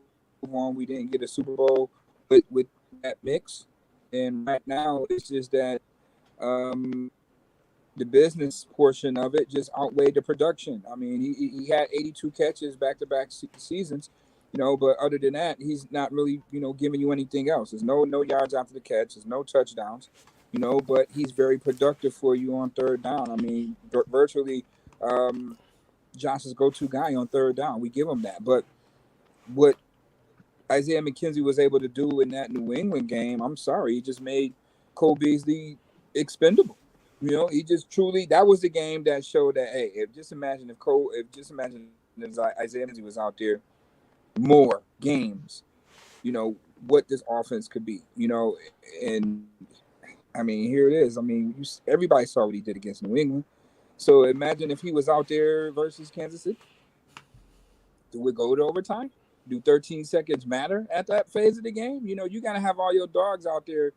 on. We didn't get a Super Bowl with that mix. And right now it's just that the business portion of it just outweighed the production. I mean, he had 82 catches back-to-back seasons, you know, but other than that, he's not really, you know, giving you anything else. There's no yards after the catch. There's no touchdowns, you know, but he's very productive for you on third down. I mean, virtually Josh's go-to guy on third down. We give him that. But what Isaiah McKenzie was able to do in that New England game, I'm sorry, he just made Cole Beasley expendable. You know, he just truly, that was the game that showed that, hey, imagine if Isaiah McKenzie was out there more games, you know, what this offense could be, you know. And I mean, here it is. I mean, everybody saw what he did against New England. So imagine if he was out there versus Kansas City. Do we go to overtime? Do 13 seconds matter at that phase of the game? You know, you got to have all your dogs out there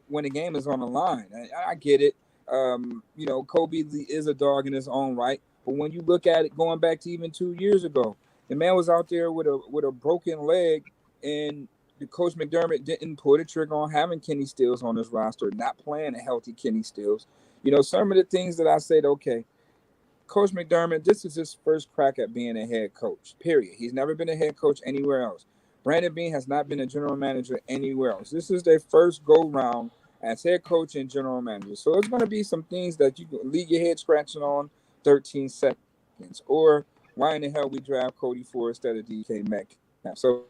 when the game is on the line. I get it. You know, Cole Beasley is a dog in his own right. But when you look at it going back to even 2 years ago, the man was out there with a broken leg, and the coach McDermott didn't pull the trigger on having Kenny Stills on his roster, not playing a healthy Kenny Stills. You know, some of the things that I said, okay, Coach McDermott, this is his first crack at being a head coach, period. He's never been a head coach anywhere else. Brandon Beane has not been a general manager anywhere else. This is their first go-round as head coach and general manager. So it's going to be some things that you can leave your head scratching on 13 seconds. Or why in the hell we draft Cody Ford instead of DK Metcalf? So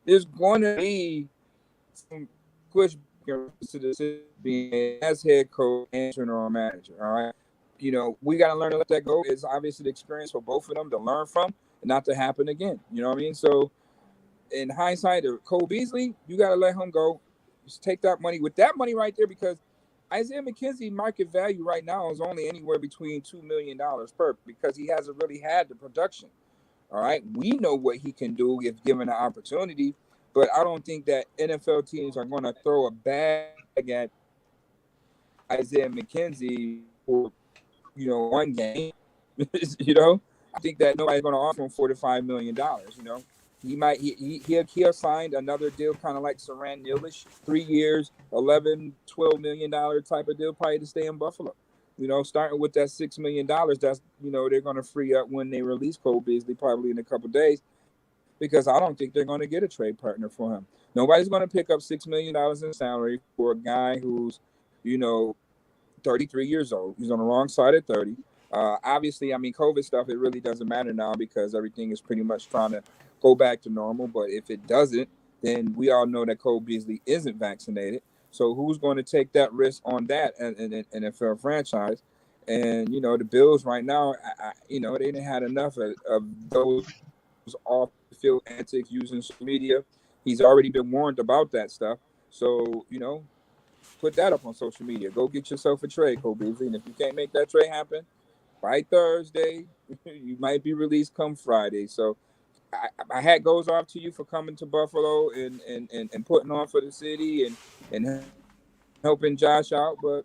there's going to be some pushback to this being as head coach and general manager, all right? You know, we got to learn to let that go. It's obviously the experience for both of them to learn from and not to happen again. You know what I mean? So in hindsight, Cole Beasley, you got to let him go. Just take that money. With that money right there, because Isaiah McKenzie market value right now is only anywhere between $2 million per, because he hasn't really had the production. All right. We know what he can do if given the opportunity, but I don't think that NFL teams are going to throw a bag at Isaiah McKenzie for, you know, one game. You know, I think that nobody's going to offer him $45 million. You know, he'll find another deal, kind of like Saran Nealish, 3 years, $11, $12 million type of deal, probably to stay in Buffalo. You know, starting with that $6 million, that's, you know, they're going to free up when they release Cole Beasley, probably in a couple of days. because I don't think they're going to get a trade partner for him. Nobody's going to pick up $6 million in salary for a guy who's, 33 years old. He's on the wrong side of 30. Obviously, I mean, COVID stuff, it really doesn't matter now because everything is pretty much trying to go back to normal. But if it doesn't, then we all know that Cole Beasley isn't vaccinated. So who's going to take that risk on that in NFL franchise? And, the Bills right now, they didn't had enough of those off-field antics using social media. He's already been warned about that stuff. So, put that up on social media. Go get yourself a trade, Cole Beasley. And if you can't make that trade happen by Thursday, you might be released come Friday. So my hat goes off to you for coming to Buffalo and putting on for the city and helping Josh out. But,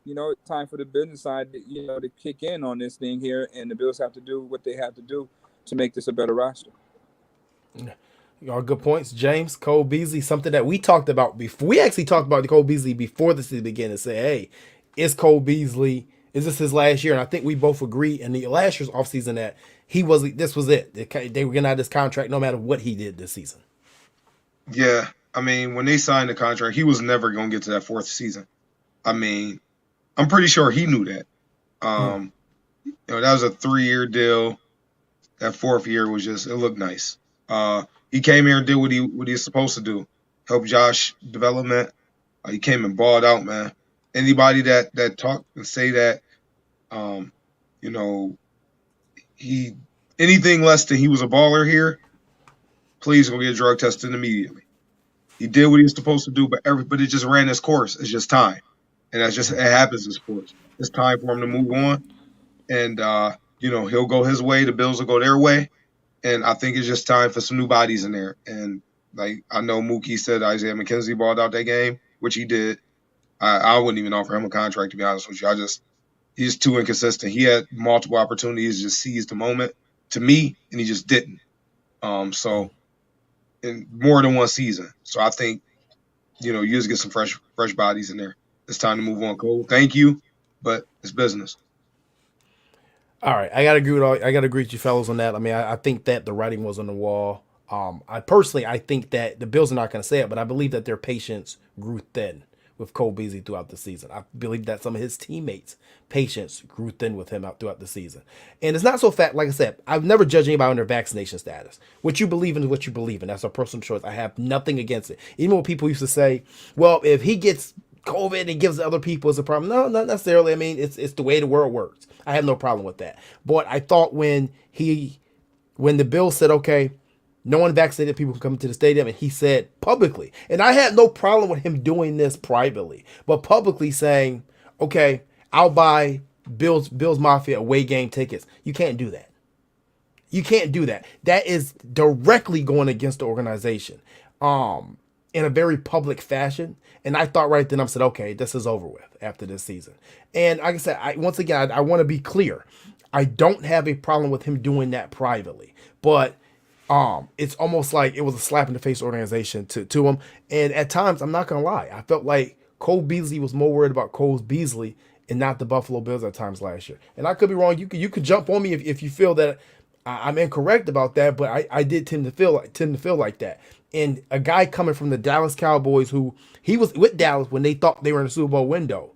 it's time for the business side, to kick in on this thing here. And the Bills have to do what they have to do to make this a better roster. All good points, James. Cole Beasley, something that we talked about before. We actually talked about Cole Beasley before the season began and say, hey, is Cole Beasley, is this his last year? And I think we both agree in the last year's offseason that this was it. They were going to have this contract no matter what he did this season. Yeah. I mean, when they signed the contract, he was never going to get to that fourth season. I mean, I'm pretty sure he knew that. That was a 3-year deal. That fourth year was it looked nice. He came here and did what he was supposed to do, help Josh development. He came and balled out, man. Anybody that talk and say that, anything less than he was a baller here, please go get drug tested immediately. He did what he was supposed to do, but it just ran its course. It's just time, and it happens in sports. It's time for him to move on, and he'll go his way. The Bills will go their way. And I think it's just time for some new bodies in there. And, I know Muki said Isaiah McKenzie balled out that game, which he did. I wouldn't even offer him a contract, to be honest with you. He's too inconsistent. He had multiple opportunities to just seize the moment, to me, and he just didn't. So, in more than one season. So, I think, you just get some fresh bodies in there. It's time to move on, Cole. Thank you, but it's business. All right, I gotta agree with you fellas on that. I mean, I think that the writing was on the wall. I think that the Bills are not going to say it, but I believe that their patience grew thin with Cole Beasley throughout the season. I believe that some of his teammates' patience grew thin with him out throughout the season. And it's not so like I said, I've never judged anybody on their vaccination status. What you believe in is what you believe in. That's a personal choice. I have nothing against it. Even when people used to say, well, if he gets COVID and gives other people as a problem. No, not necessarily. I mean, it's the way the world works. I have no problem with that. But I thought when the bill said, okay, no unvaccinated people can come to the stadium, and he said publicly, and I had no problem with him doing this privately, but publicly saying, okay, I'll buy Bills Mafia away game tickets. You can't do that. You can't do that. That is directly going against the organization. In a very public fashion. And I thought right then, I said, okay, this is over with after this season. And like I said, I want to be clear. I don't have a problem with him doing that privately, but it's almost like it was a slap in the face organization to him. And at times, I'm not going to lie, I felt like Cole Beasley was more worried about Cole Beasley and not the Buffalo Bills at times last year. And I could be wrong. You could jump on me if you feel that I'm incorrect about that, but I did tend to feel like that. And a guy coming from the Dallas Cowboys, who he was with Dallas when they thought they were in the Super Bowl window,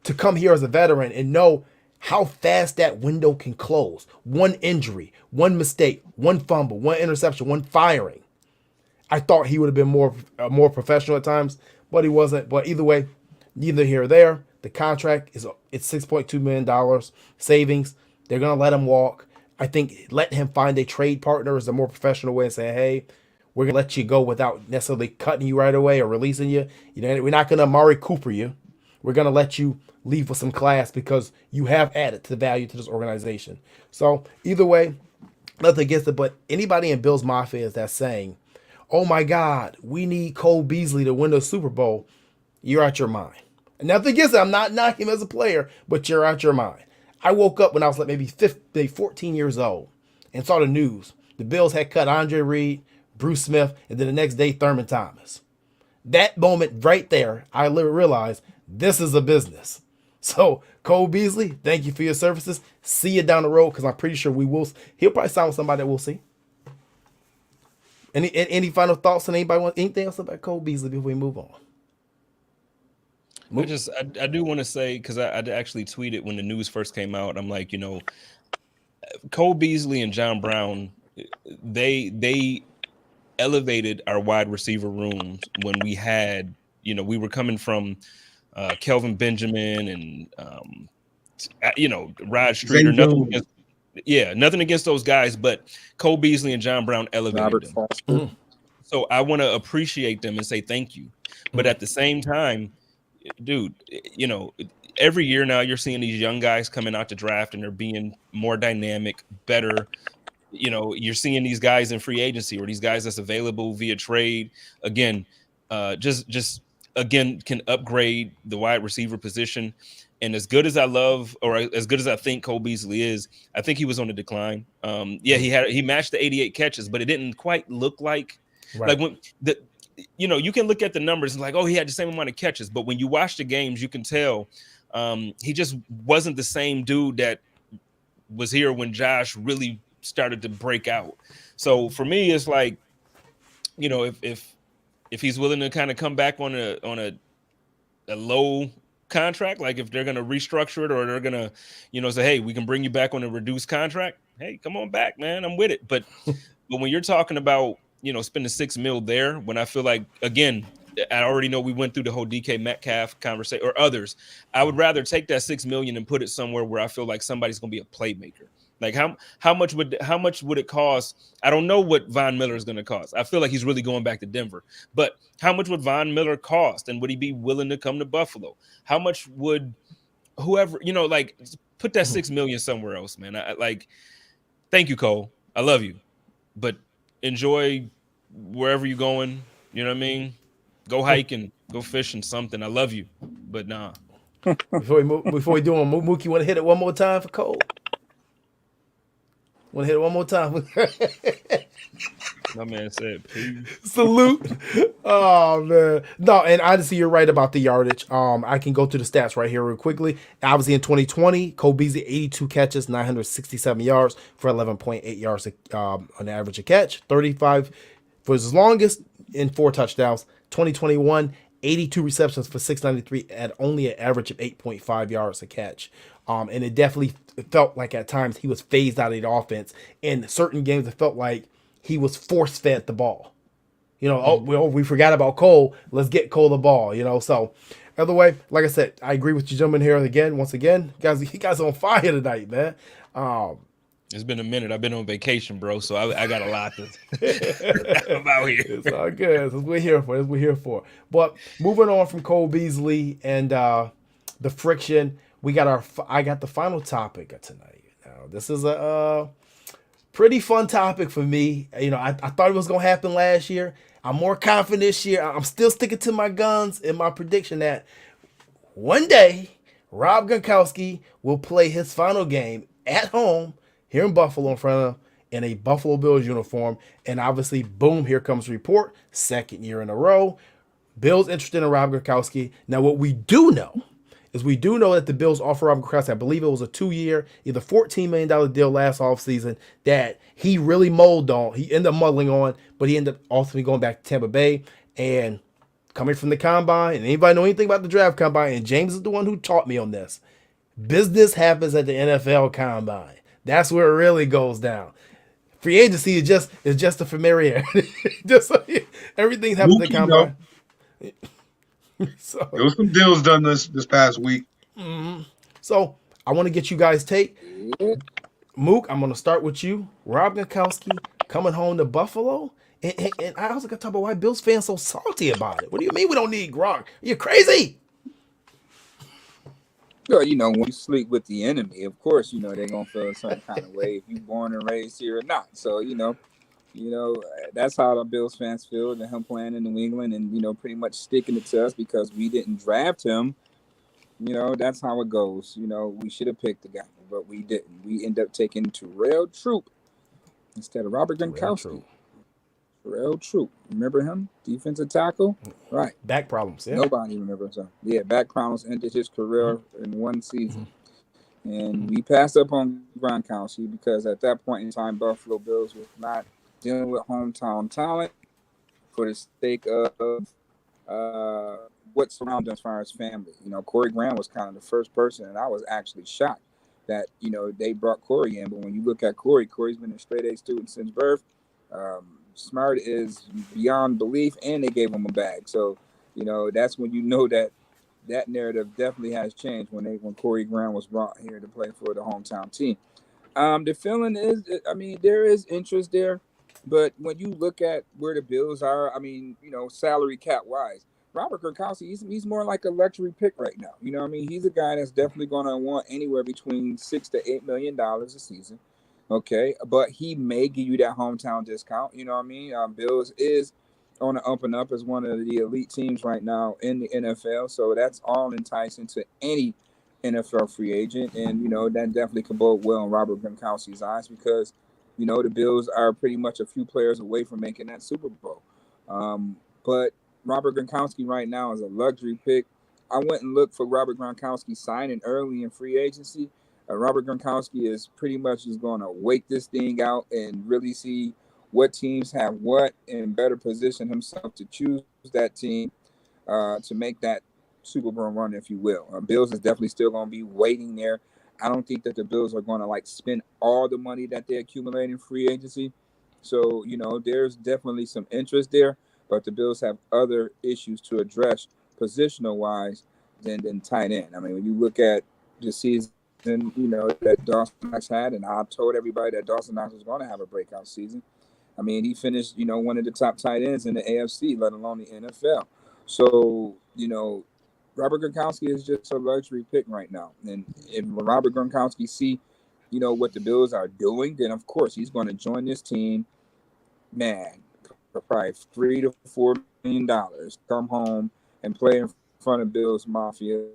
to come here as a veteran and know how fast that window can close. One injury, one mistake, one fumble, one interception, one firing. I thought he would have been more professional at times, but he wasn't. But either way, neither here or there. The contract it's $6.2 million savings. They're gonna let him walk. I think letting him find a trade partner is a more professional way of saying, hey, we're going to let you go without necessarily cutting you right away or releasing you. We're not going to Amari Cooper you. We're going to let you leave with some class because you have added to the value to this organization. So either way, nothing against it, but anybody in Bills Mafia that's saying, oh my God, we need Cole Beasley to win the Super Bowl, you're out your mind. And nothing against it. I'm not knocking him as a player, but you're out your mind. I woke up when I was like maybe 14 years old and saw the news. The Bills had cut Andre Reed, Bruce Smith, and then the next day, Thurman Thomas. That moment right there, I realized this is a business. So, Cole Beasley, thank you for your services. See you down the road because I'm pretty sure he'll probably sign with somebody that we'll see. Any final thoughts on anybody want anything else about Cole Beasley before we move on? I do want to say, because I actually tweeted when the news first came out, I'm like, Cole Beasley and John Brown, they elevated our wide receiver rooms when we had, we were coming from Kelvin Benjamin and Rod Streeter. Nothing against those guys, but Cole Beasley and John Brown elevated them. Mm-hmm. So I want to appreciate them and say thank you. But at the same time, dude, every year now you're seeing these young guys coming out to draft and they're being more dynamic, better. You're seeing these guys in free agency or these guys that's available via trade. Again, just can upgrade the wide receiver position. And as good as I love, or as good as I think Cole Beasley is, I think he was on the decline. He matched the 88 catches, but it didn't quite look like when you can look at the numbers and like, oh, he had the same amount of catches, but when you watch the games, you can tell he just wasn't the same dude that was here when Josh really started to break out. So for me, it's like, if he's willing to kind of come back on a low contract, like if they're going to restructure it or they're going to, say, hey, we can bring you back on a reduced contract. Hey, come on back, man. I'm with it. But when you're talking about, spending $6 million there, when I feel like, again, I already know we went through the whole DK Metcalf conversation or others. I would rather take that $6 million and put it somewhere where I feel like somebody's going to be a playmaker. Like how much would it cost? I don't know what Von Miller is going to cost. I feel like he's really going back to Denver. But how much would Von Miller cost, and would he be willing to come to Buffalo? How much would whoever put that $6 million somewhere else, man? Thank you, Cole. I love you, but enjoy wherever you're going. You know what I mean? Go hiking, go fishing, something. I love you, but nah. Before we do on Muki, want to hit it one more time for Cole? Want to hit it one more time? My man said, please. Salute. Oh, man. No, and honestly, you're right about the yardage. I can go through the stats right here real quickly. Obviously, in 2020, Cole Beasley, 82 catches, 967 yards for 11.8 yards on average a catch. 35 for his longest in 4 touchdowns. 2021, 82 receptions for 693 at only an average of 8.5 yards a catch. And it definitely felt like at times he was phased out of the offense. In certain games, it felt like he was force-fed the ball. We forgot about Cole. Let's get Cole the ball, So, either way, like I said, I agree with you gentlemen here once again. You guys on fire tonight, man. It's been a minute. I've been on vacation, bro, so I got a lot to I'm out here. It's all good. That's what we're here for. But moving on from Cole Beasley and the friction, I got the final topic of tonight. Now, this is a pretty fun topic for me. I thought it was going to happen last year. I'm more confident this year. I'm still sticking to my guns in my prediction that one day Rob Gronkowski will play his final game at home here in Buffalo in a Buffalo Bills uniform. And obviously, boom, here comes the report. Second year in a row. Bills interested in Rob Gronkowski. Now, what we do know is that the Bills offer Rob Gronkowski, I believe it was a 2-year, either $14 million deal last offseason that he really mulled on. He ended up muddling on, but he ended up ultimately going back to Tampa Bay. And coming from the combine, and anybody know anything about the draft combine, and James is the one who taught me on this. Business happens at the NFL combine. That's where it really goes down. Free agency is just a familiarity. Everything happens at the combine. So, there was some deals done this past week. Mm-hmm. So I want to get you guys' take. Mook, I'm going to start with you. Rob Gronkowski coming home to Buffalo. And I also got to talk about why Bills fans so salty about it. What do you mean we don't need Gronk? You're crazy. Well, when you sleep with the enemy, of course, they're going to feel a certain kind of way if you're born and raised here or not. So, that's how the Bills fans feel, that him playing in New England and, pretty much sticking it to us because we didn't draft him. That's how it goes. We should have picked the guy, but we didn't. We end up taking Terrell Troop instead of Robert Gronkowski. Terrell Troop. Remember him? Defensive tackle? Right. Back problems. Yeah. Nobody remembers him. Yeah, back problems ended his career in one season. And we passed up on Gronkowski because at that point in time, Buffalo Bills dealing with hometown talent for the sake of what surrounds him as far as family. Corey Graham was kind of the first person, and I was actually shocked that they brought Corey in. But when you look at Corey's been a straight A student since birth. Smart is beyond belief, and they gave him a bag. So that's when that narrative definitely has changed when Corey Graham was brought here to play for the hometown team. The feeling is, there is interest there, but when you look at where the Bills are, salary cap wise, Robert Gronkowski, he's more like a luxury pick right now. He's a guy that's definitely going to want anywhere between $6 to $8 million a season. Okay, but he may give you that hometown discount. Bills is on the up and up as one of the elite teams right now in the NFL, so that's all enticing to any NFL free agent, and that definitely can bode well in Robert Gronkowski's eyes because the Bills are pretty much a few players away from making that Super Bowl. But Robert Gronkowski right now is a luxury pick. I went and looked for Robert Gronkowski signing early in free agency. Robert Gronkowski is pretty much just going to wait this thing out and really see what teams have what and better position himself to choose that team to make that Super Bowl run, if you will. Bills is definitely still going to be waiting there. I don't think that the Bills are going to spend all the money that they accumulate in free agency. So, there's definitely some interest there, but the Bills have other issues to address positional wise than tight end. When you look at the season, that Dawson Knox had, and I told everybody that Dawson Knox was going to have a breakout season. He finished, one of the top tight ends in the AFC, let alone the NFL. So, Robert Gronkowski is just a luxury pick right now. And if Robert Gronkowski see, what the Bills are doing, then of course he's going to join this team, man, for probably $3 to $4 million, come home and play in front of Bills Mafia.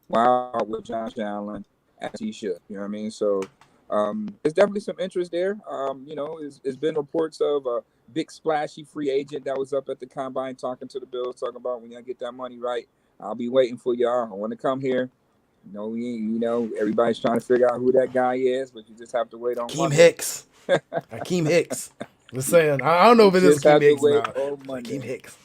Wow, with Josh Allen as he should. So there's definitely some interest there. It's been reports of a big splashy free agent that was up at the combine talking to the Bills, talking about when y'all get that money right, I'll be waiting for y'all. I want to come here. Everybody's trying to figure out who that guy is, but you just have to wait on Akeem Hicks. Akeem Hicks. Just saying. I don't know if it is Akeem Hicks now. Akeem Hicks.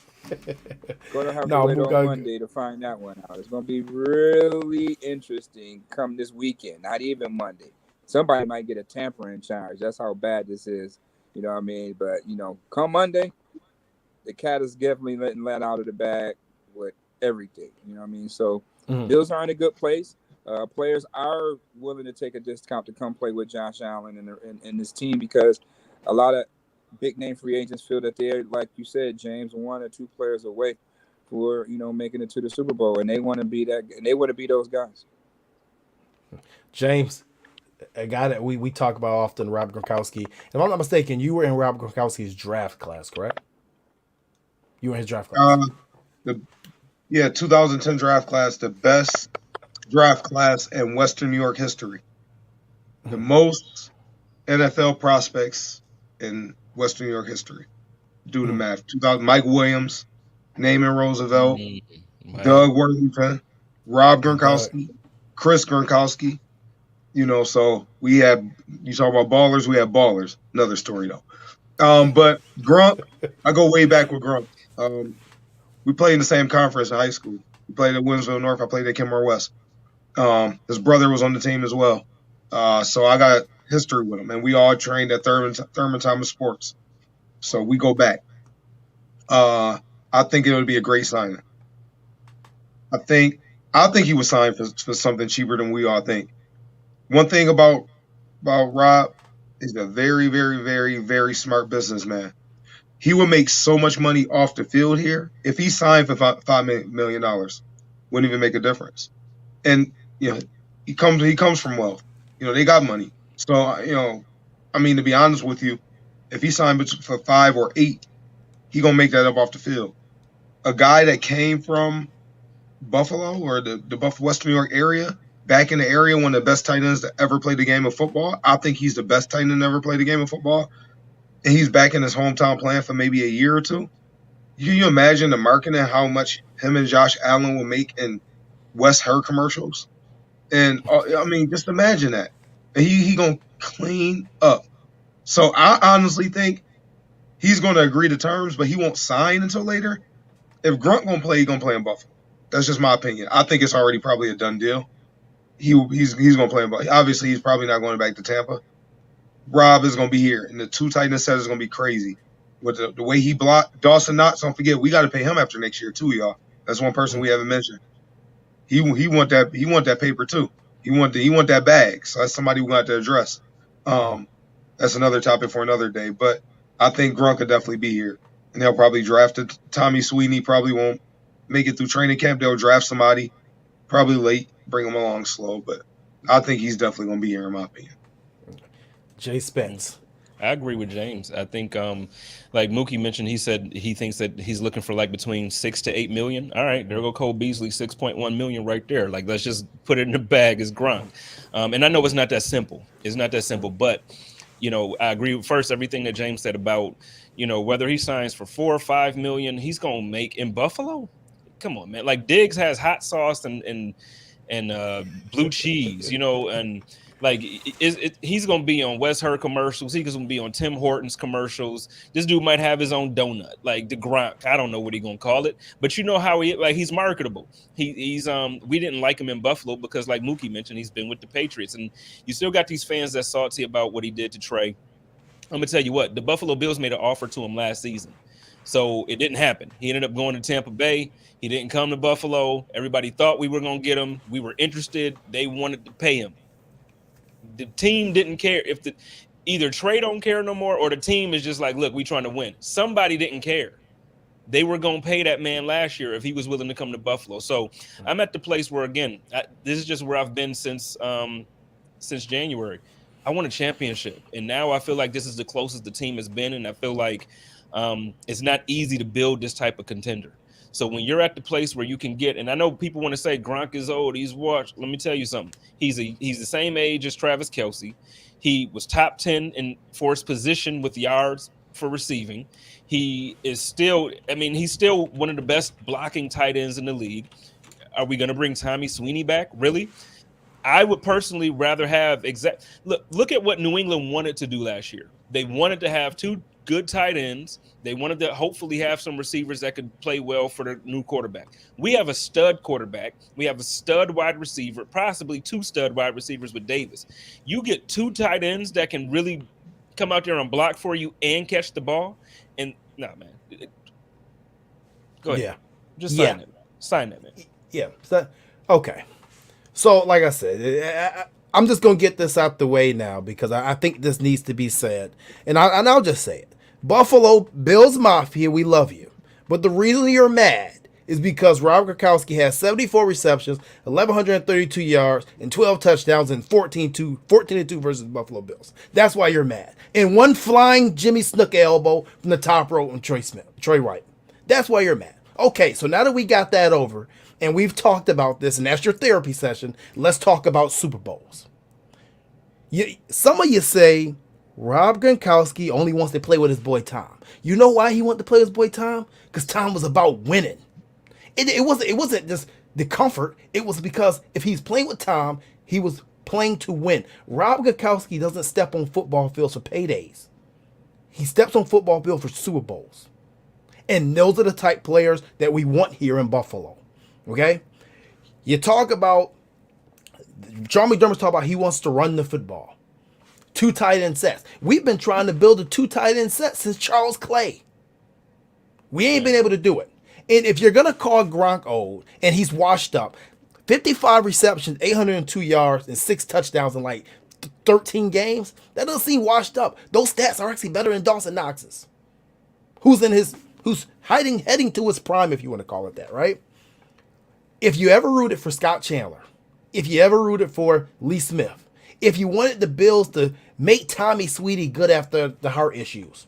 Going to have to wait on Monday to find that one out. It's going to be really interesting come this weekend, not even Monday. Somebody might get a tampering charge. That's how bad this is. But, come Monday, the cat is definitely letting let out of the bag with everything. So Bills are in a good place. Players are willing to take a discount to come play with Josh Allen and this team because a lot of big name free agents feel that they're, like you said, James, 1 or 2 players away for making it to the Super Bowl, and they want to be that, and they want to be those guys. James, a guy that we talk about often, Rob Gronkowski. If I'm not mistaken, you were in Rob Gronkowski's draft class, correct? You were in his draft class. 2010 draft class, the best draft class in Western New York history. The most NFL prospects in Western New York history. Do the math. 2000, Mike Williams, Naaman Roosevelt, Doug Worthington, Rob Gronkowski, Chris Gronkowski. So we had, you talk about ballers, we have ballers. Another story though. But Gronk, I go way back with Gronk. We played in the same conference in high school. We played at Winsville North. I played at Kenmore West. His brother was on the team as well. So I got history with him, and we all trained at Thurman Thomas Sports. So we go back. I think it would be a great signing. I think he was signed for something cheaper than we all think. One thing about Rob is a very, very, very, very smart businessman. He would make so much money off the field here if he signed for $5 million. Wouldn't even make a difference. And he comes from wealth. They got money. So to be honest with you, if he signed for 5 or 8, he gonna make that up off the field. A guy that came from Buffalo or the Buffalo Western New York area, back in the area, one of the best tight ends to ever play the game of football. I think he's the best tight end to ever play the game of football. And he's back in his hometown playing for maybe a year or 2. Can you imagine the marketing, how much him and Josh Allen will make in West Her commercials? And just imagine that. And he gonna clean up. So I honestly think he's going to agree to terms, but he won't sign until later. If Gronk going to play, he's going to play in Buffalo. That's just my opinion. I think it's already probably a done deal. He's going to play in Buffalo. Obviously, he's probably not going back to Tampa. Rob is going to be here, and the two tight end set is going to be crazy. With the way he blocked Dawson Knox, don't forget, we got to pay him after next year too, y'all. That's one person we haven't mentioned. He want that paper too. He want that bag. So that's somebody we got to address. That's another topic for another day. But I think Gronk could definitely be here, and they'll probably draft it. Tommy Sweeney probably won't make it through training camp. They'll draft somebody probably late, bring him along slow. But I think he's definitely going to be here in my opinion. J Spence. I agree with James. I think, like Muki mentioned, he said he thinks that he's looking for like between 6 to 8 million. All right, there go Cole Beasley, 6.1 million right there. Like, let's just put it in the bag as Gronk. And I know it's not that simple. It's not that simple, but you know, I agree with first everything that James said about, you know, whether he signs for 4 or 5 million, he's gonna make in Buffalo. Come on, man. Like Diggs has hot sauce and blue cheese, you know, and like he's gonna be on West Her commercials. He's gonna be on Tim Hortons commercials. This dude might have his own donut, like the Gronk. I don't know what he's gonna call it, but you know how he's marketable. He's we didn't like him in Buffalo because, like Muki mentioned, he's been with the Patriots, and you still got these fans that's salty about what he did to Trey. I'm gonna tell you what, the Buffalo Bills made an offer to him last season, so it didn't happen. He ended up going to Tampa Bay. He didn't come to Buffalo. Everybody thought we were gonna get him. We were interested. They wanted to pay him. The team didn't care if either Trey don't care no more or the team is just like, look, we trying to win. Somebody didn't care. They were going to pay that man last year if he was willing to come to Buffalo. So I'm at the place where, again, this is just where I've been since January. I want a championship. And now I feel like this is the closest the team has been. And I feel like it's not easy to build this type of contender. So when you're at the place where you can get, and I know people want to say Gronk is old, he's washed. Let me tell you something. He's the same age as Travis Kelce. He was top 10 for his position with yards for receiving. He is still, he's still one of the best blocking tight ends in the league. Are we going to bring Tommy Sweeney back? Really? I would personally rather have look at what New England wanted to do last year. They wanted to have 2 good tight ends. They wanted to hopefully have some receivers that could play well for the new quarterback. We have a stud quarterback. We have a stud wide receiver, possibly 2 stud wide receivers with Davis. You get 2 tight ends that can really come out there and block for you and catch the ball. And no, man. Go ahead. Yeah. Just sign it. Sign that, man. Yeah. Okay. So, like I said, I'm just going to get this out the way now because I think this needs to be said. And I'll just say it. Buffalo Bills Mafia, we love you. But the reason you're mad is because Rob Gronkowski has 74 receptions, 1,132 yards, and 12 touchdowns in 14-2 versus Buffalo Bills. That's why you're mad. And 1 flying Jimmy Snook elbow from the top row on Troy Wright. That's why you're mad. Okay, so now that we got that over, and we've talked about this, and that's your therapy session, let's talk about Super Bowls. Some of you say Rob Gronkowski only wants to play with his boy Tom. You know why he wanted to play with his boy Tom? Because Tom was about winning. It wasn't just the comfort. It was because if he's playing with Tom, he was playing to win. Rob Gronkowski doesn't step on football fields for paydays. He steps on football fields for Super Bowls. And those are the type players that we want here in Buffalo. Okay? You talk about, Sean McDermott talk about he wants to run the football. 2 tight end sets. We've been trying to build a 2 tight end set since Charles Clay. We ain't been able to do it. And if you're going to call Gronk old and he's washed up, 55 receptions, 802 yards, and 6 touchdowns in like 13 games, that doesn't seem washed up. Those stats are actually better than Dawson Knox's. Who's heading to his prime, if you want to call it that, right? If you ever rooted for Scott Chandler, if you ever rooted for Lee Smith, if you wanted the Bills to make Tommy Sweeney good after the heart issues,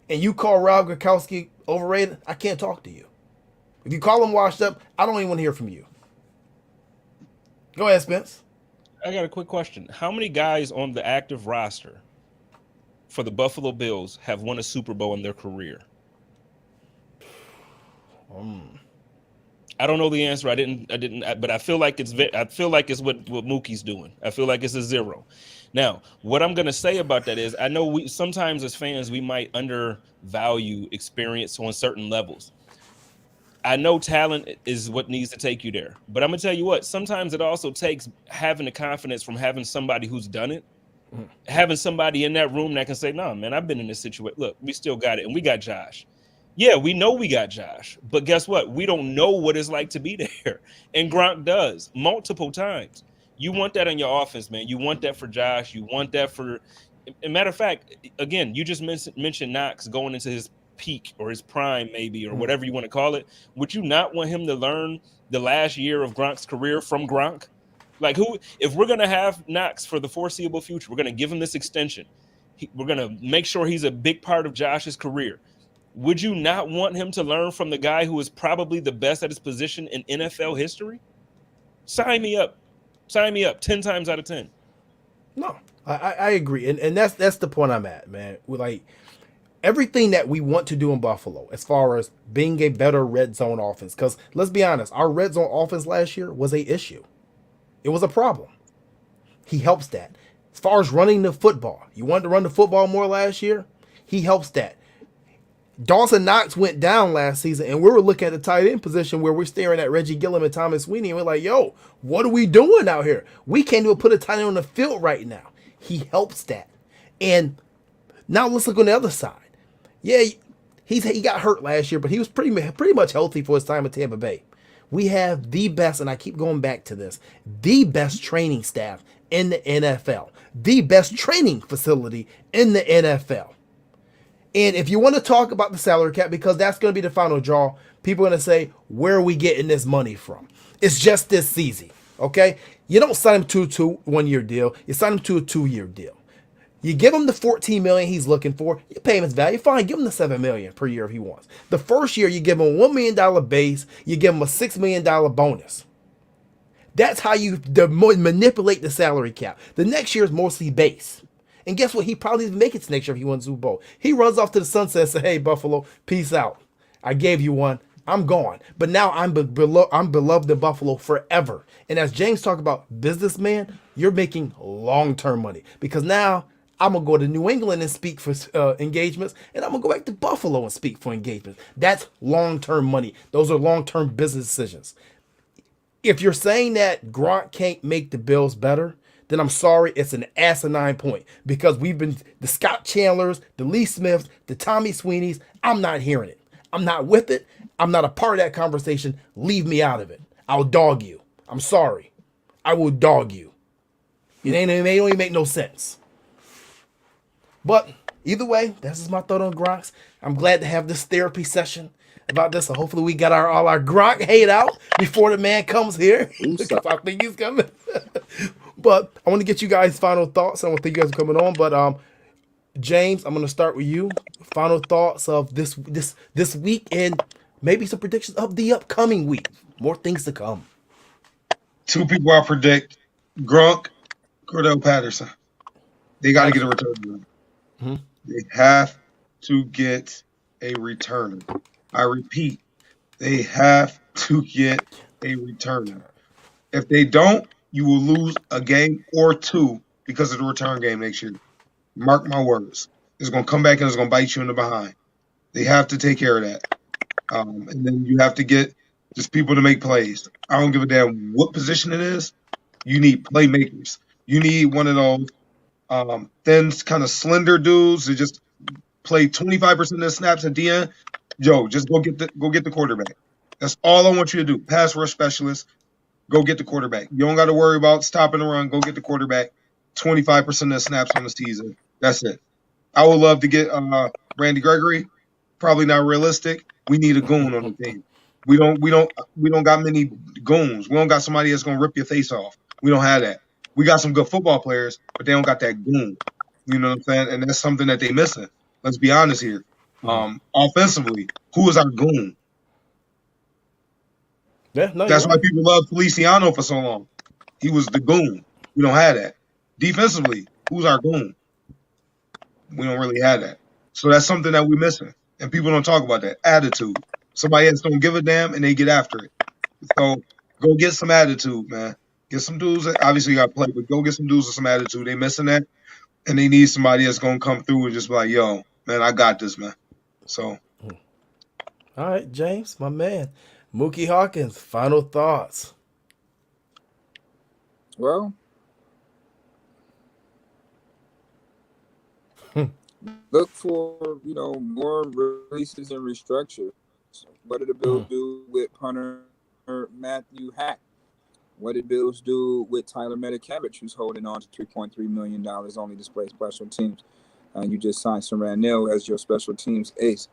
and you call Rob Gronkowski overrated, I can't talk to you. If you call him washed up, I don't even want to hear from you. Go ahead, Spence. I got a quick question. How many guys on the active roster for the Buffalo Bills have won a Super Bowl in their career? I don't know the answer. I didn't. But I feel like it's what Muki's doing. I feel like it's a 0. Now, what I'm gonna say about that is, I know we sometimes as fans we might undervalue experience on certain levels. I know talent is what needs to take you there, but I'm gonna tell you what. Sometimes it also takes having the confidence from having somebody who's done it, having somebody in that room that can say, "No, man, I've been in this situation. Look, we still got it, and we got Josh." Yeah, we know we got Josh, but guess what? We don't know what it's like to be there. And Gronk does multiple times. You want that in your offense, man. You want that for Josh. You want that for. A matter of fact, again, you just mentioned Knox going into his peak or his prime, maybe, or whatever you want to call it. Would you not want him to learn the last year of Gronk's career from Gronk? Like, if we're going to have Knox for the foreseeable future, we're going to give him this extension. We're going to make sure he's a big part of Josh's career. Would you not want him to learn from the guy who is probably the best at his position in NFL history? Sign me up. Sign me up 10 times out of 10. No, I agree. And that's the point I'm at, man. We're like, everything that we want to do in Buffalo as far as being a better red zone offense. Because let's be honest, our red zone offense last year was a issue. It was a problem. He helps that. As far as running the football, you wanted to run the football more last year? He helps that. Dawson Knox went down last season, and we were looking at the tight end position where we're staring at Reggie Gillum and Thomas Sweeney, and we're like, yo, what are we doing out here? We can't even put a tight end on the field right now. He helps that. And now let's look on the other side. Yeah, he got hurt last year, but he was pretty much healthy for his time at Tampa Bay. We have the best, and I keep going back to this, the best training staff in the NFL, the best training facility in the NFL. And if you want to talk about the salary cap, because that's going to be the final draw, people are going to say, where are we getting this money from? It's just this easy, okay? You don't sign him to a 1-year deal. You sign him to a 2-year deal. You give him the $14 million he's looking for. You pay him his value. Fine, give him the $7 million per year if he wants. The first year, you give him a $1 million base. You give him a $6 million bonus. That's how you manipulate the salary cap. The next year is mostly base. And guess what? He probably doesn't make it to next year if he wins Super Bowl. He runs off to the sunset and says, hey, Buffalo, peace out. I gave you one. I'm gone. But now I'm beloved in Buffalo forever. And as James talked about businessman, you're making long-term money. Because now I'm going to go to New England and speak for engagements. And I'm going to go back to Buffalo and speak for engagements. That's long-term money. Those are long-term business decisions. If you're saying that Gronk can't make the Bills better, then I'm sorry, it's an asinine point. Because we've been the Scott Chandlers, the Lee Smiths, the Tommy Sweeneys. I'm not hearing it. I'm not with it. I'm not a part of that conversation. Leave me out of it. I'll dog you. I'm sorry. I will dog you. It don't even make no sense. But either way, that's just my thought on Gronks. I'm glad to have this therapy session about this. So hopefully we got all our Gronk hate out before the man comes here. I think he's coming. But I want to get you guys' final thoughts. I don't think you guys are coming on. But James, I'm going to start with you. Final thoughts of this week and maybe some predictions of the upcoming week. More things to come. 2 people I predict: Gronk, Cordell Patterson. They got to get a return. Mm-hmm. They have to get a returner. I repeat, they have to get a returner. If they don't, you will lose a game or 2 because of the return game next year. Mark my words. It's going to come back and it's going to bite you in the behind. They have to take care of that. And then you have to get just people to make plays. I don't give a damn what position it is. You need playmakers. You need one of those thin, kind of slender dudes to just play 25% of the snaps at the end. Joe, just go get the quarterback. That's all I want you to do. Pass rush specialist. Go get the quarterback. You don't got to worry about stopping the run. Go get the quarterback. 25% of the snaps on the season. That's it. I would love to get Randy Gregory. Probably not realistic. We need a goon on the team. We don't got many goons. We don't got somebody that's gonna rip your face off. We don't have that. We got some good football players, but they don't got that goon. You know what I'm saying? And that's something that they missing. Let's be honest here. Offensively, who is our goon? Yeah, no, that's why people love Feliciano for so long. He was the goon. We don't have that. Defensively, who's our goon? We don't really have that. So that's something that we're missing. And people don't talk about that. Attitude. Somebody else don't give a damn and they get after it. So go get some attitude, man. Get some dudes. Obviously, you got to play, but go get some dudes with some attitude. They missing that, and they need somebody that's gonna come through and just be like, "Yo, man, I got this, man." So All right, James, my man. Mookie Hawkins, final thoughts. Well, look for more releases and restructure. What did the Bills do with punter Matthew Hack? What did Bills do with Tyler Metcalf, who's holding on to $3.3 million, only to play special teams? You just signed Saran Neal as your special teams ace.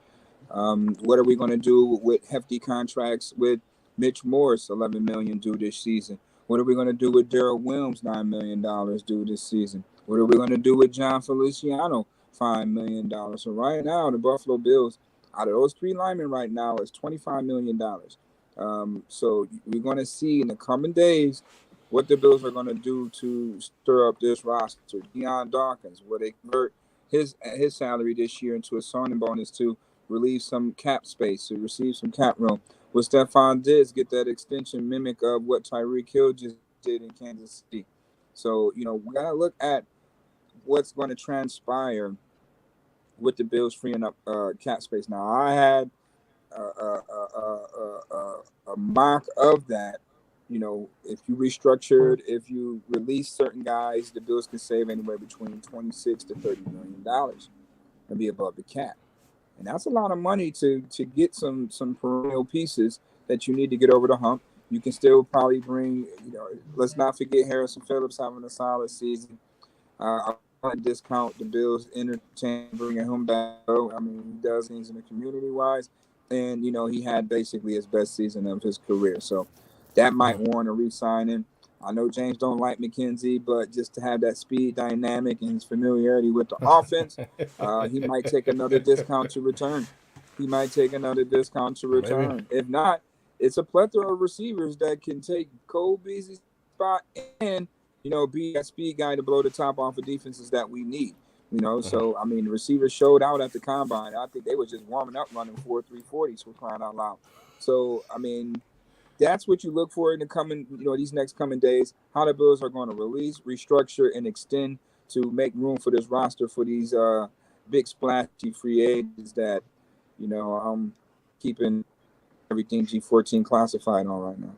What are we going to do with hefty contracts with Mitch Morse, $11 million due this season? What are we going to do with Darrell Williams, $9 million due this season? What are we going to do with John Feliciano, $5 million? So right now, the Buffalo Bills, out of those three linemen right now, is $25 million. So we're going to see in the coming days what the Bills are going to do to stir up this roster. Deion Dawkins, will they convert his salary this year into a signing bonus to relieve some cap space, to receive some cap room? Will Stephon Diggs get that extension mimic of what Tyreek Hill just did in Kansas City? So, we got to look at what's going to transpire with the Bills freeing up cap space. Now, I had a mock of that. If you restructured, if you release certain guys, the Bills can save anywhere between $26 to $30 million and be above the cap. And that's a lot of money to get some perennial pieces that you need to get over the hump. You can still probably bring, let's not forget Harrison Phillips having a solid season. I want to discount the Bills entertain bringing him back. I mean, he does things in the community-wise. And, he had basically his best season of his career. So that might warrant a re-signing. I know James don't like McKenzie, but just to have that speed dynamic and his familiarity with the offense, he might take another discount to return. Maybe. If not, it's a plethora of receivers that can take Cole Beasley's spot and, be that speed guy to blow the top off of defenses that we need. So, I mean, the receivers showed out at the combine. I think they were just warming up running 4.340s for crying out loud. So, I mean, that's what you look for in the coming, these next coming days, how the Bills are going to release, restructure, and extend to make room for this roster for these big splashy free agents that, I'm keeping everything G14 classified on right now.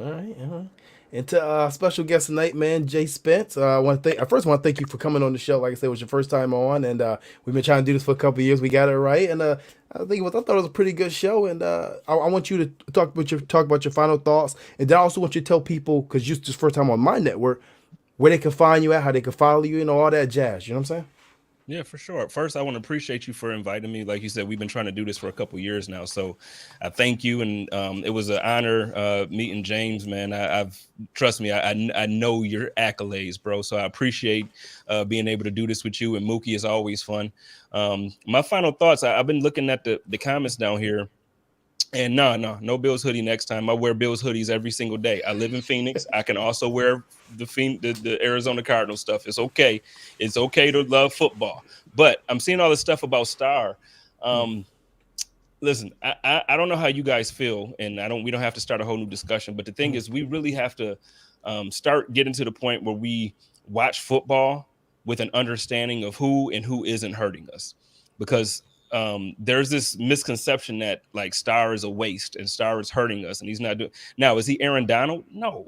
All right. And to special guest tonight, man, J Spence. I want to thank you for coming on the show. Like I said, it was your first time on, and we've been trying to do this for a couple of years. We got it right, and I thought it was a pretty good show. And I want you to talk about your final thoughts, and then I also want you to tell people, because you're just first time on my network, where they can find you at, how they can follow you, all that jazz. You know what I'm saying? Yeah, for sure. First, I want to appreciate you for inviting me. Like you said, we've been trying to do this for a couple of years now, so I thank you. And it was an honor meeting James, man. Trust me, I know your accolades, bro. So I appreciate being able to do this with you. And Muki is always fun. My final thoughts. I've been looking at the comments down here. And no Bills hoodie next time. I wear Bills hoodies every single day. I live in Phoenix. I can also wear the Arizona Cardinals stuff. It's okay. It's okay to love football. But I'm seeing all this stuff about Star. Listen, I don't know how you guys feel, and we don't have to start a whole new discussion. But the thing is, we really have to start getting to the point where we watch football with an understanding of who and who isn't hurting us, because there's this misconception that like Star is a waste and Star is hurting us and he's not doing. Now, is he Aaron Donald? No,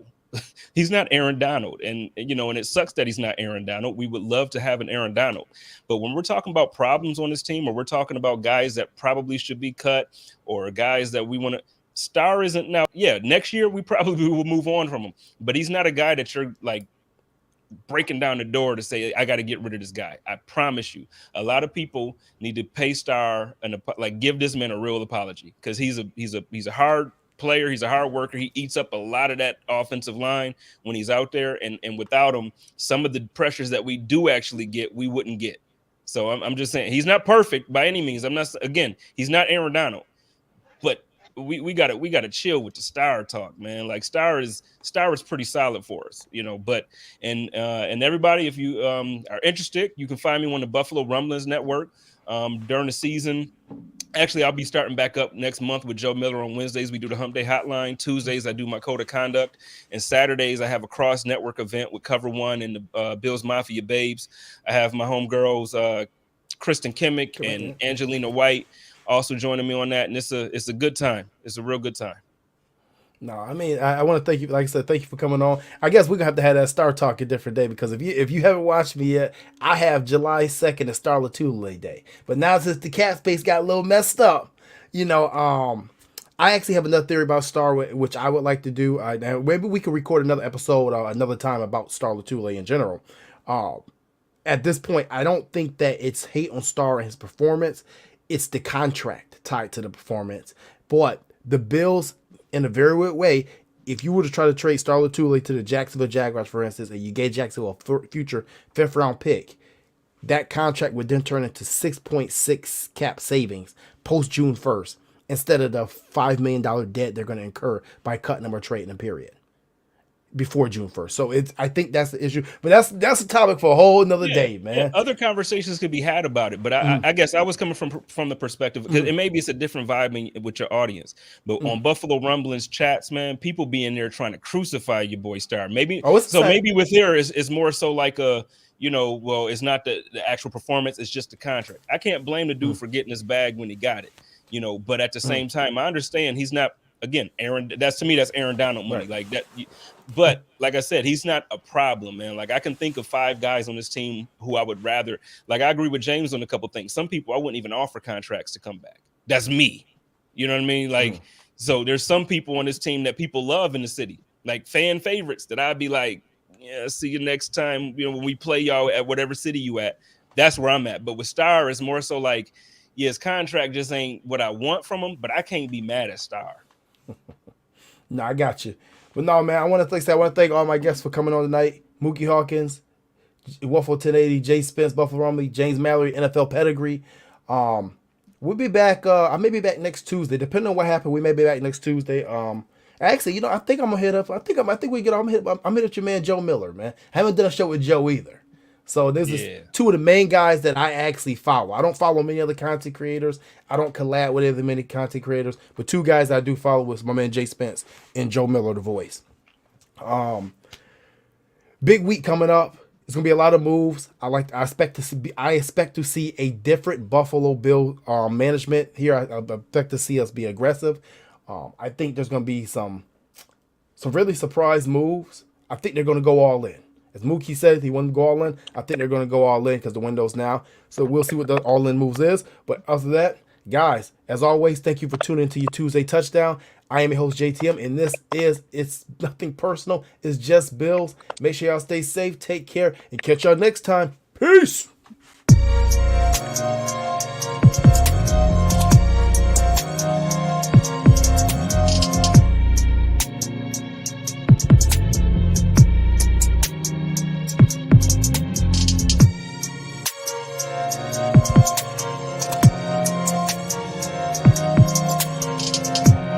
he's not Aaron Donald. And and it sucks that he's not Aaron Donald. We would love to have an Aaron Donald. But when we're talking about problems on this team, or we're talking about guys that probably should be cut, or guys that we want to, Star isn't now. Yeah, next year we probably will move on from him. But he's not a guy that you're like breaking down the door to say, I got to get rid of this guy. I promise you, a lot of people need to pay Star and give this man a real apology, because he's a hard player. He's a hard worker. He eats up a lot of that offensive line when he's out there. And without him, some of the pressures that we do actually get, we wouldn't get. So I'm just saying, he's not perfect by any means. He's not Aaron Donald, but we gotta chill with the Star talk, man. Like Star is pretty solid for us, But and everybody, if you are interested, you can find me on the Buffalo Rumblings network during the season. Actually, I'll be starting back up next month with Joe Miller on Wednesdays. We do the Hump Day Hotline. Tuesdays, I do my code of conduct. And Saturdays, I have a cross-network event with Cover One and the Bills Mafia Babes. I have my homegirls, Kristen Kimmick and Angelina White also joining me on that. And it's a good time. It's a real good time. No, I mean, I want to thank you. Like I said, thank you for coming on. I guess we're going to have that Star Talk a different day, because if you haven't watched me yet, I have July 2nd as Star Latule Day. But now since the cat space got a little messed up, I actually have another theory about Star, which I would like to do. Maybe we could record another episode another time about Star Latule in general. At this point, I don't think that it's hate on Star and his performance. It's the contract tied to the performance. But the Bills, in a very weird way, if you were to try to trade Star Latule to the Jacksonville Jaguars, for instance, and you gave Jacksonville a future 5th round pick, that contract would then turn into 6.6 cap savings post June 1st, instead of the $5 million debt they're going to incur by cutting them or trading them, period, before June 1st. So I think that's the issue. But that's a topic for a whole nother day, man. Yeah, other conversations could be had about it. But I guess I was coming from the perspective, because maybe it's a different vibe with your audience. But on Buffalo Rumblings chats, man, people be in there trying to crucify your boy Star. Maybe maybe with here is more so like a, well, it's not the actual performance, it's just the contract. I can't blame the dude for getting his bag when he got it, but at the same time, I understand he's not, again, Aaron, that's Aaron Donald money, right? Like that. But like I said, he's not a problem, man. Like I can think of 5 guys on this team who I would rather, like I agree with James on a couple things. Some people I wouldn't even offer contracts to come back. That's me. You know what I mean? Like, so there's some people on this team that people love in the city, like fan favorites, that I'd be like, yeah, see you next time, when we play y'all at whatever city you at. That's where I'm at. But with Star, it's more so like, yeah, his contract just ain't what I want from him, but I can't be mad at Star. No, I got you. But no, man, I want to thank all my guests for coming on tonight. Muki Hawkins, Waffle 1080, J Spence, Buffalo Rumblings, James Mallory, NFL Pedigree. We'll be back. I may be back next Tuesday, depending on what happened. We may be back next Tuesday. Actually, I think I'm gonna hit up. I think we get. I'm hit up your man Joe Miller, man. I haven't done a show with Joe either. So this is 2 of the main guys that I actually follow. I don't follow many other content creators. I don't collab with many content creators, but 2 guys I do follow is my man J Spence and Joe Miller, the voice. Big week coming up. It's gonna be a lot of moves. I expect to see a different Buffalo Bill management here. I expect to see us be aggressive. I think there's gonna be some really surprise moves. I think they're gonna go all in. As Muki said, he wanted to go all in. I think they're going to go all in because the window's now. So we'll see what the all in moves is. But other than that, guys, as always, thank you for tuning into your Tuesday Touchdown. I am your host, JTM, and it's nothing personal. It's just Bills. Make sure y'all stay safe, take care, and catch y'all next time. Peace.